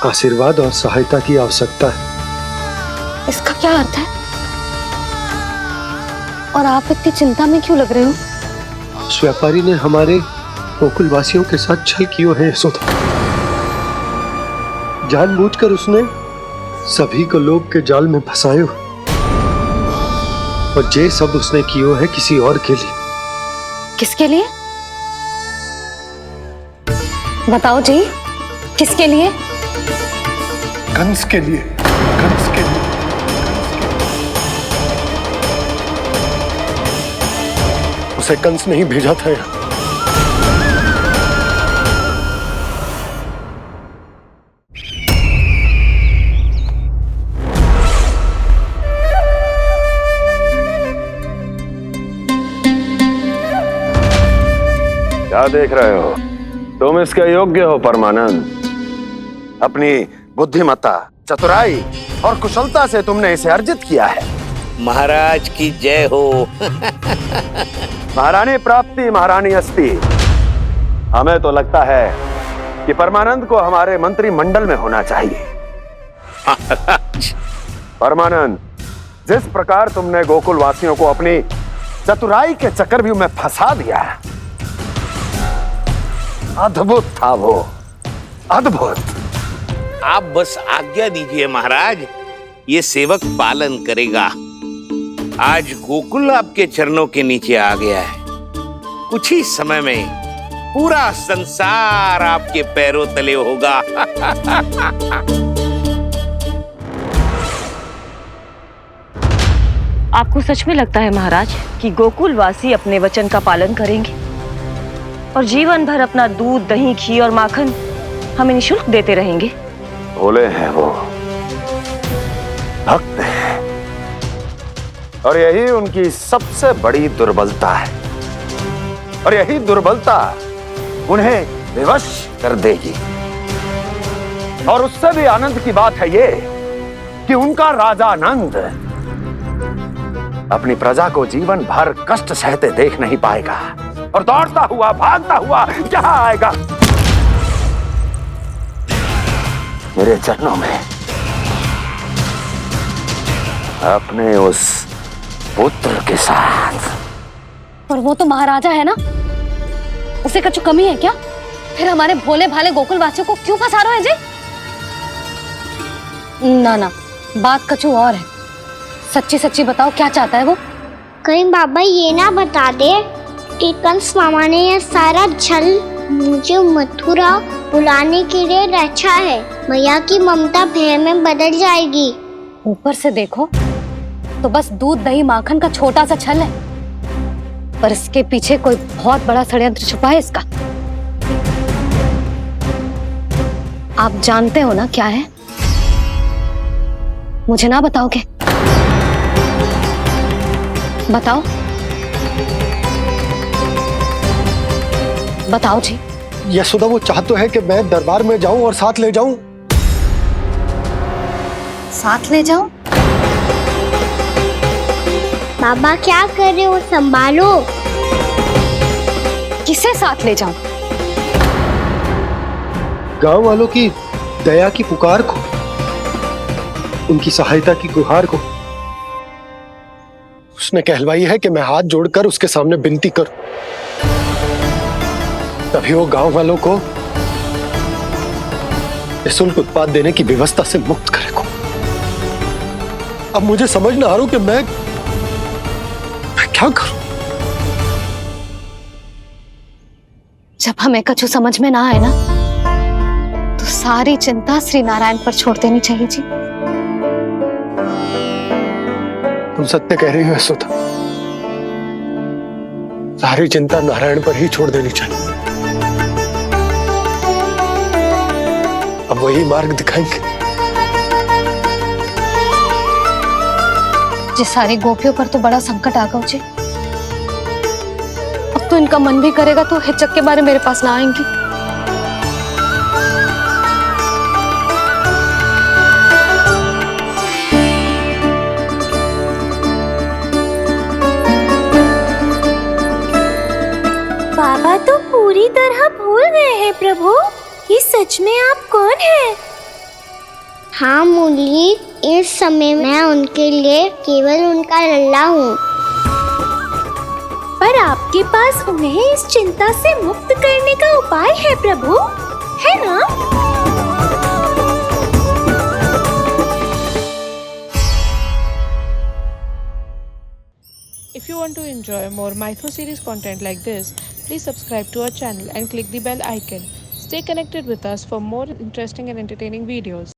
आशीर्वाद और सहायता की आवश्यकता है। इसका क्या अर्थ है? और आप इतनी चिंता में क्यों लग रहे हो? उस व्यापारी ने हमारे गोकुल वासियों के साथ छल किया है यशोदा। जानबूझकर उसने सभी को लोभ के जाल में फंसायो, और ये सब उसने किया है किसी और के लिए। किसके लिए? बताओ जी, किसके लिए? कंस के लिए। कंस के लिए। उसे कंस नहीं भेजा था यहाँ। क्या देख रहे हो? तुम इसके योग्य हो परमानंद। अपनी बुद्धिमत्ता, चतुराई और कुशलता से तुमने इसे अर्जित किया है। महाराज की जय हो। महारानी प्राप्ति महारानी अस्ति। हमें तो लगता है कि परमानंद को हमारे मंत्रिमंडल में होना चाहिए। परमानंद, जिस प्रकार तुमने गोकुल वासियों को अपनी चतुराई के चक्रव्यूह में फंसा दिया, अद्भुत था वो, अद्भुत। आप बस आज्ञा दीजिए महाराज, ये सेवक पालन करेगा। आज गोकुल आपके चरणों के नीचे आ गया है। कुछ ही समय में पूरा संसार आपके पैरों तले होगा। आपको सच में लगता है महाराज कि गोकुलवासी अपने वचन का पालन करेंगे और जीवन भर अपना दूध, दही, घी और माखन हमें निःशुल्क देते रहेंगे? भोले हैं वो, भक्त हैं, और यही उनकी सबसे बड़ी दुर्बलता है। और यही दुर्बलता उन्हें विवश कर देगी। और उससे भी आनंद की बात है ये कि उनका राजा नंद अपनी प्रजा को जीवन भर कष्ट सहते देख नहीं पाएगा और दौड़ता हुआ, भागता हुआ यहाँ आएगा मेरे चरणों में, अपने उस पुत्र के साथ। पर वो तो महाराजा है ना, उसे कछु कमी है क्या? फिर हमारे भोले भाले गोकुल वासियों को क्यों फंसा रहे हो जी? ना ना, बात कछु और है। सच्ची सच्ची बताओ, क्या चाहता है वो? कहीं बाबा ये ना बता दे कि कंस मामा ने यह सारा छल मुझे मथुरा बुलाने के लिए रचा है। मैया की ममता भय में बदल जाएगी। ऊपर से देखो तो बस दूध, दही, माखन का छोटा सा छल है, पर इसके पीछे कोई बहुत बड़ा षड्यंत्र छुपा है इसका। आप जानते हो ना क्या है? मुझे ना बताओगे? बताओ बताओ जी। यशोदा, वो चाह तो है कि मैं दरबार में जाऊं और साथ ले जाऊं। साथ ले जाऊं? बाबा क्या कर रहे हो, संभालो। किसे साथ ले जाऊं? गांव वालों की दया की पुकार को, उनकी सहायता की गुहार को। उसने कहलवाई है कि मैं हाथ जोड़कर उसके सामने विनती करूं, तभी वो गांव वालों को निःशुल्क उत्पाद देने की व्यवस्था से मुक्त करेगा। अब मुझे समझ ना आ रहा कि मैं क्या करूं। जब हमें कछु समझ में ना आए ना, तो सारी चिंता श्री नारायण पर छोड़ देनी चाहिए जी। तुम सत्य कह रही हो यशोदा, सारी चिंता नारायण पर ही छोड़ देनी चाहिए। अब वही मार्ग दिखाएंगे। जिस सारी गोपियों पर तो बड़ा संकट आ गया जी। अब तो इनका मन भी करेगा तो हिचक के बारे मेरे पास ना आएंगी। बाबा तो पूरी तरह भूल गए हैं प्रभु, ये सच में आप कौन हैं? हाँ मुरली, इस समय मैं उनके लिए केवल उनका लल्ला हूँ। पर आपके पास उन्हें इस चिंता से मुक्त करने का उपाय है प्रभु, है ना? If you want to enjoy more Mythos series content like this, please subscribe to our channel and click the bell icon. Stay connected with us for more interesting and entertaining videos.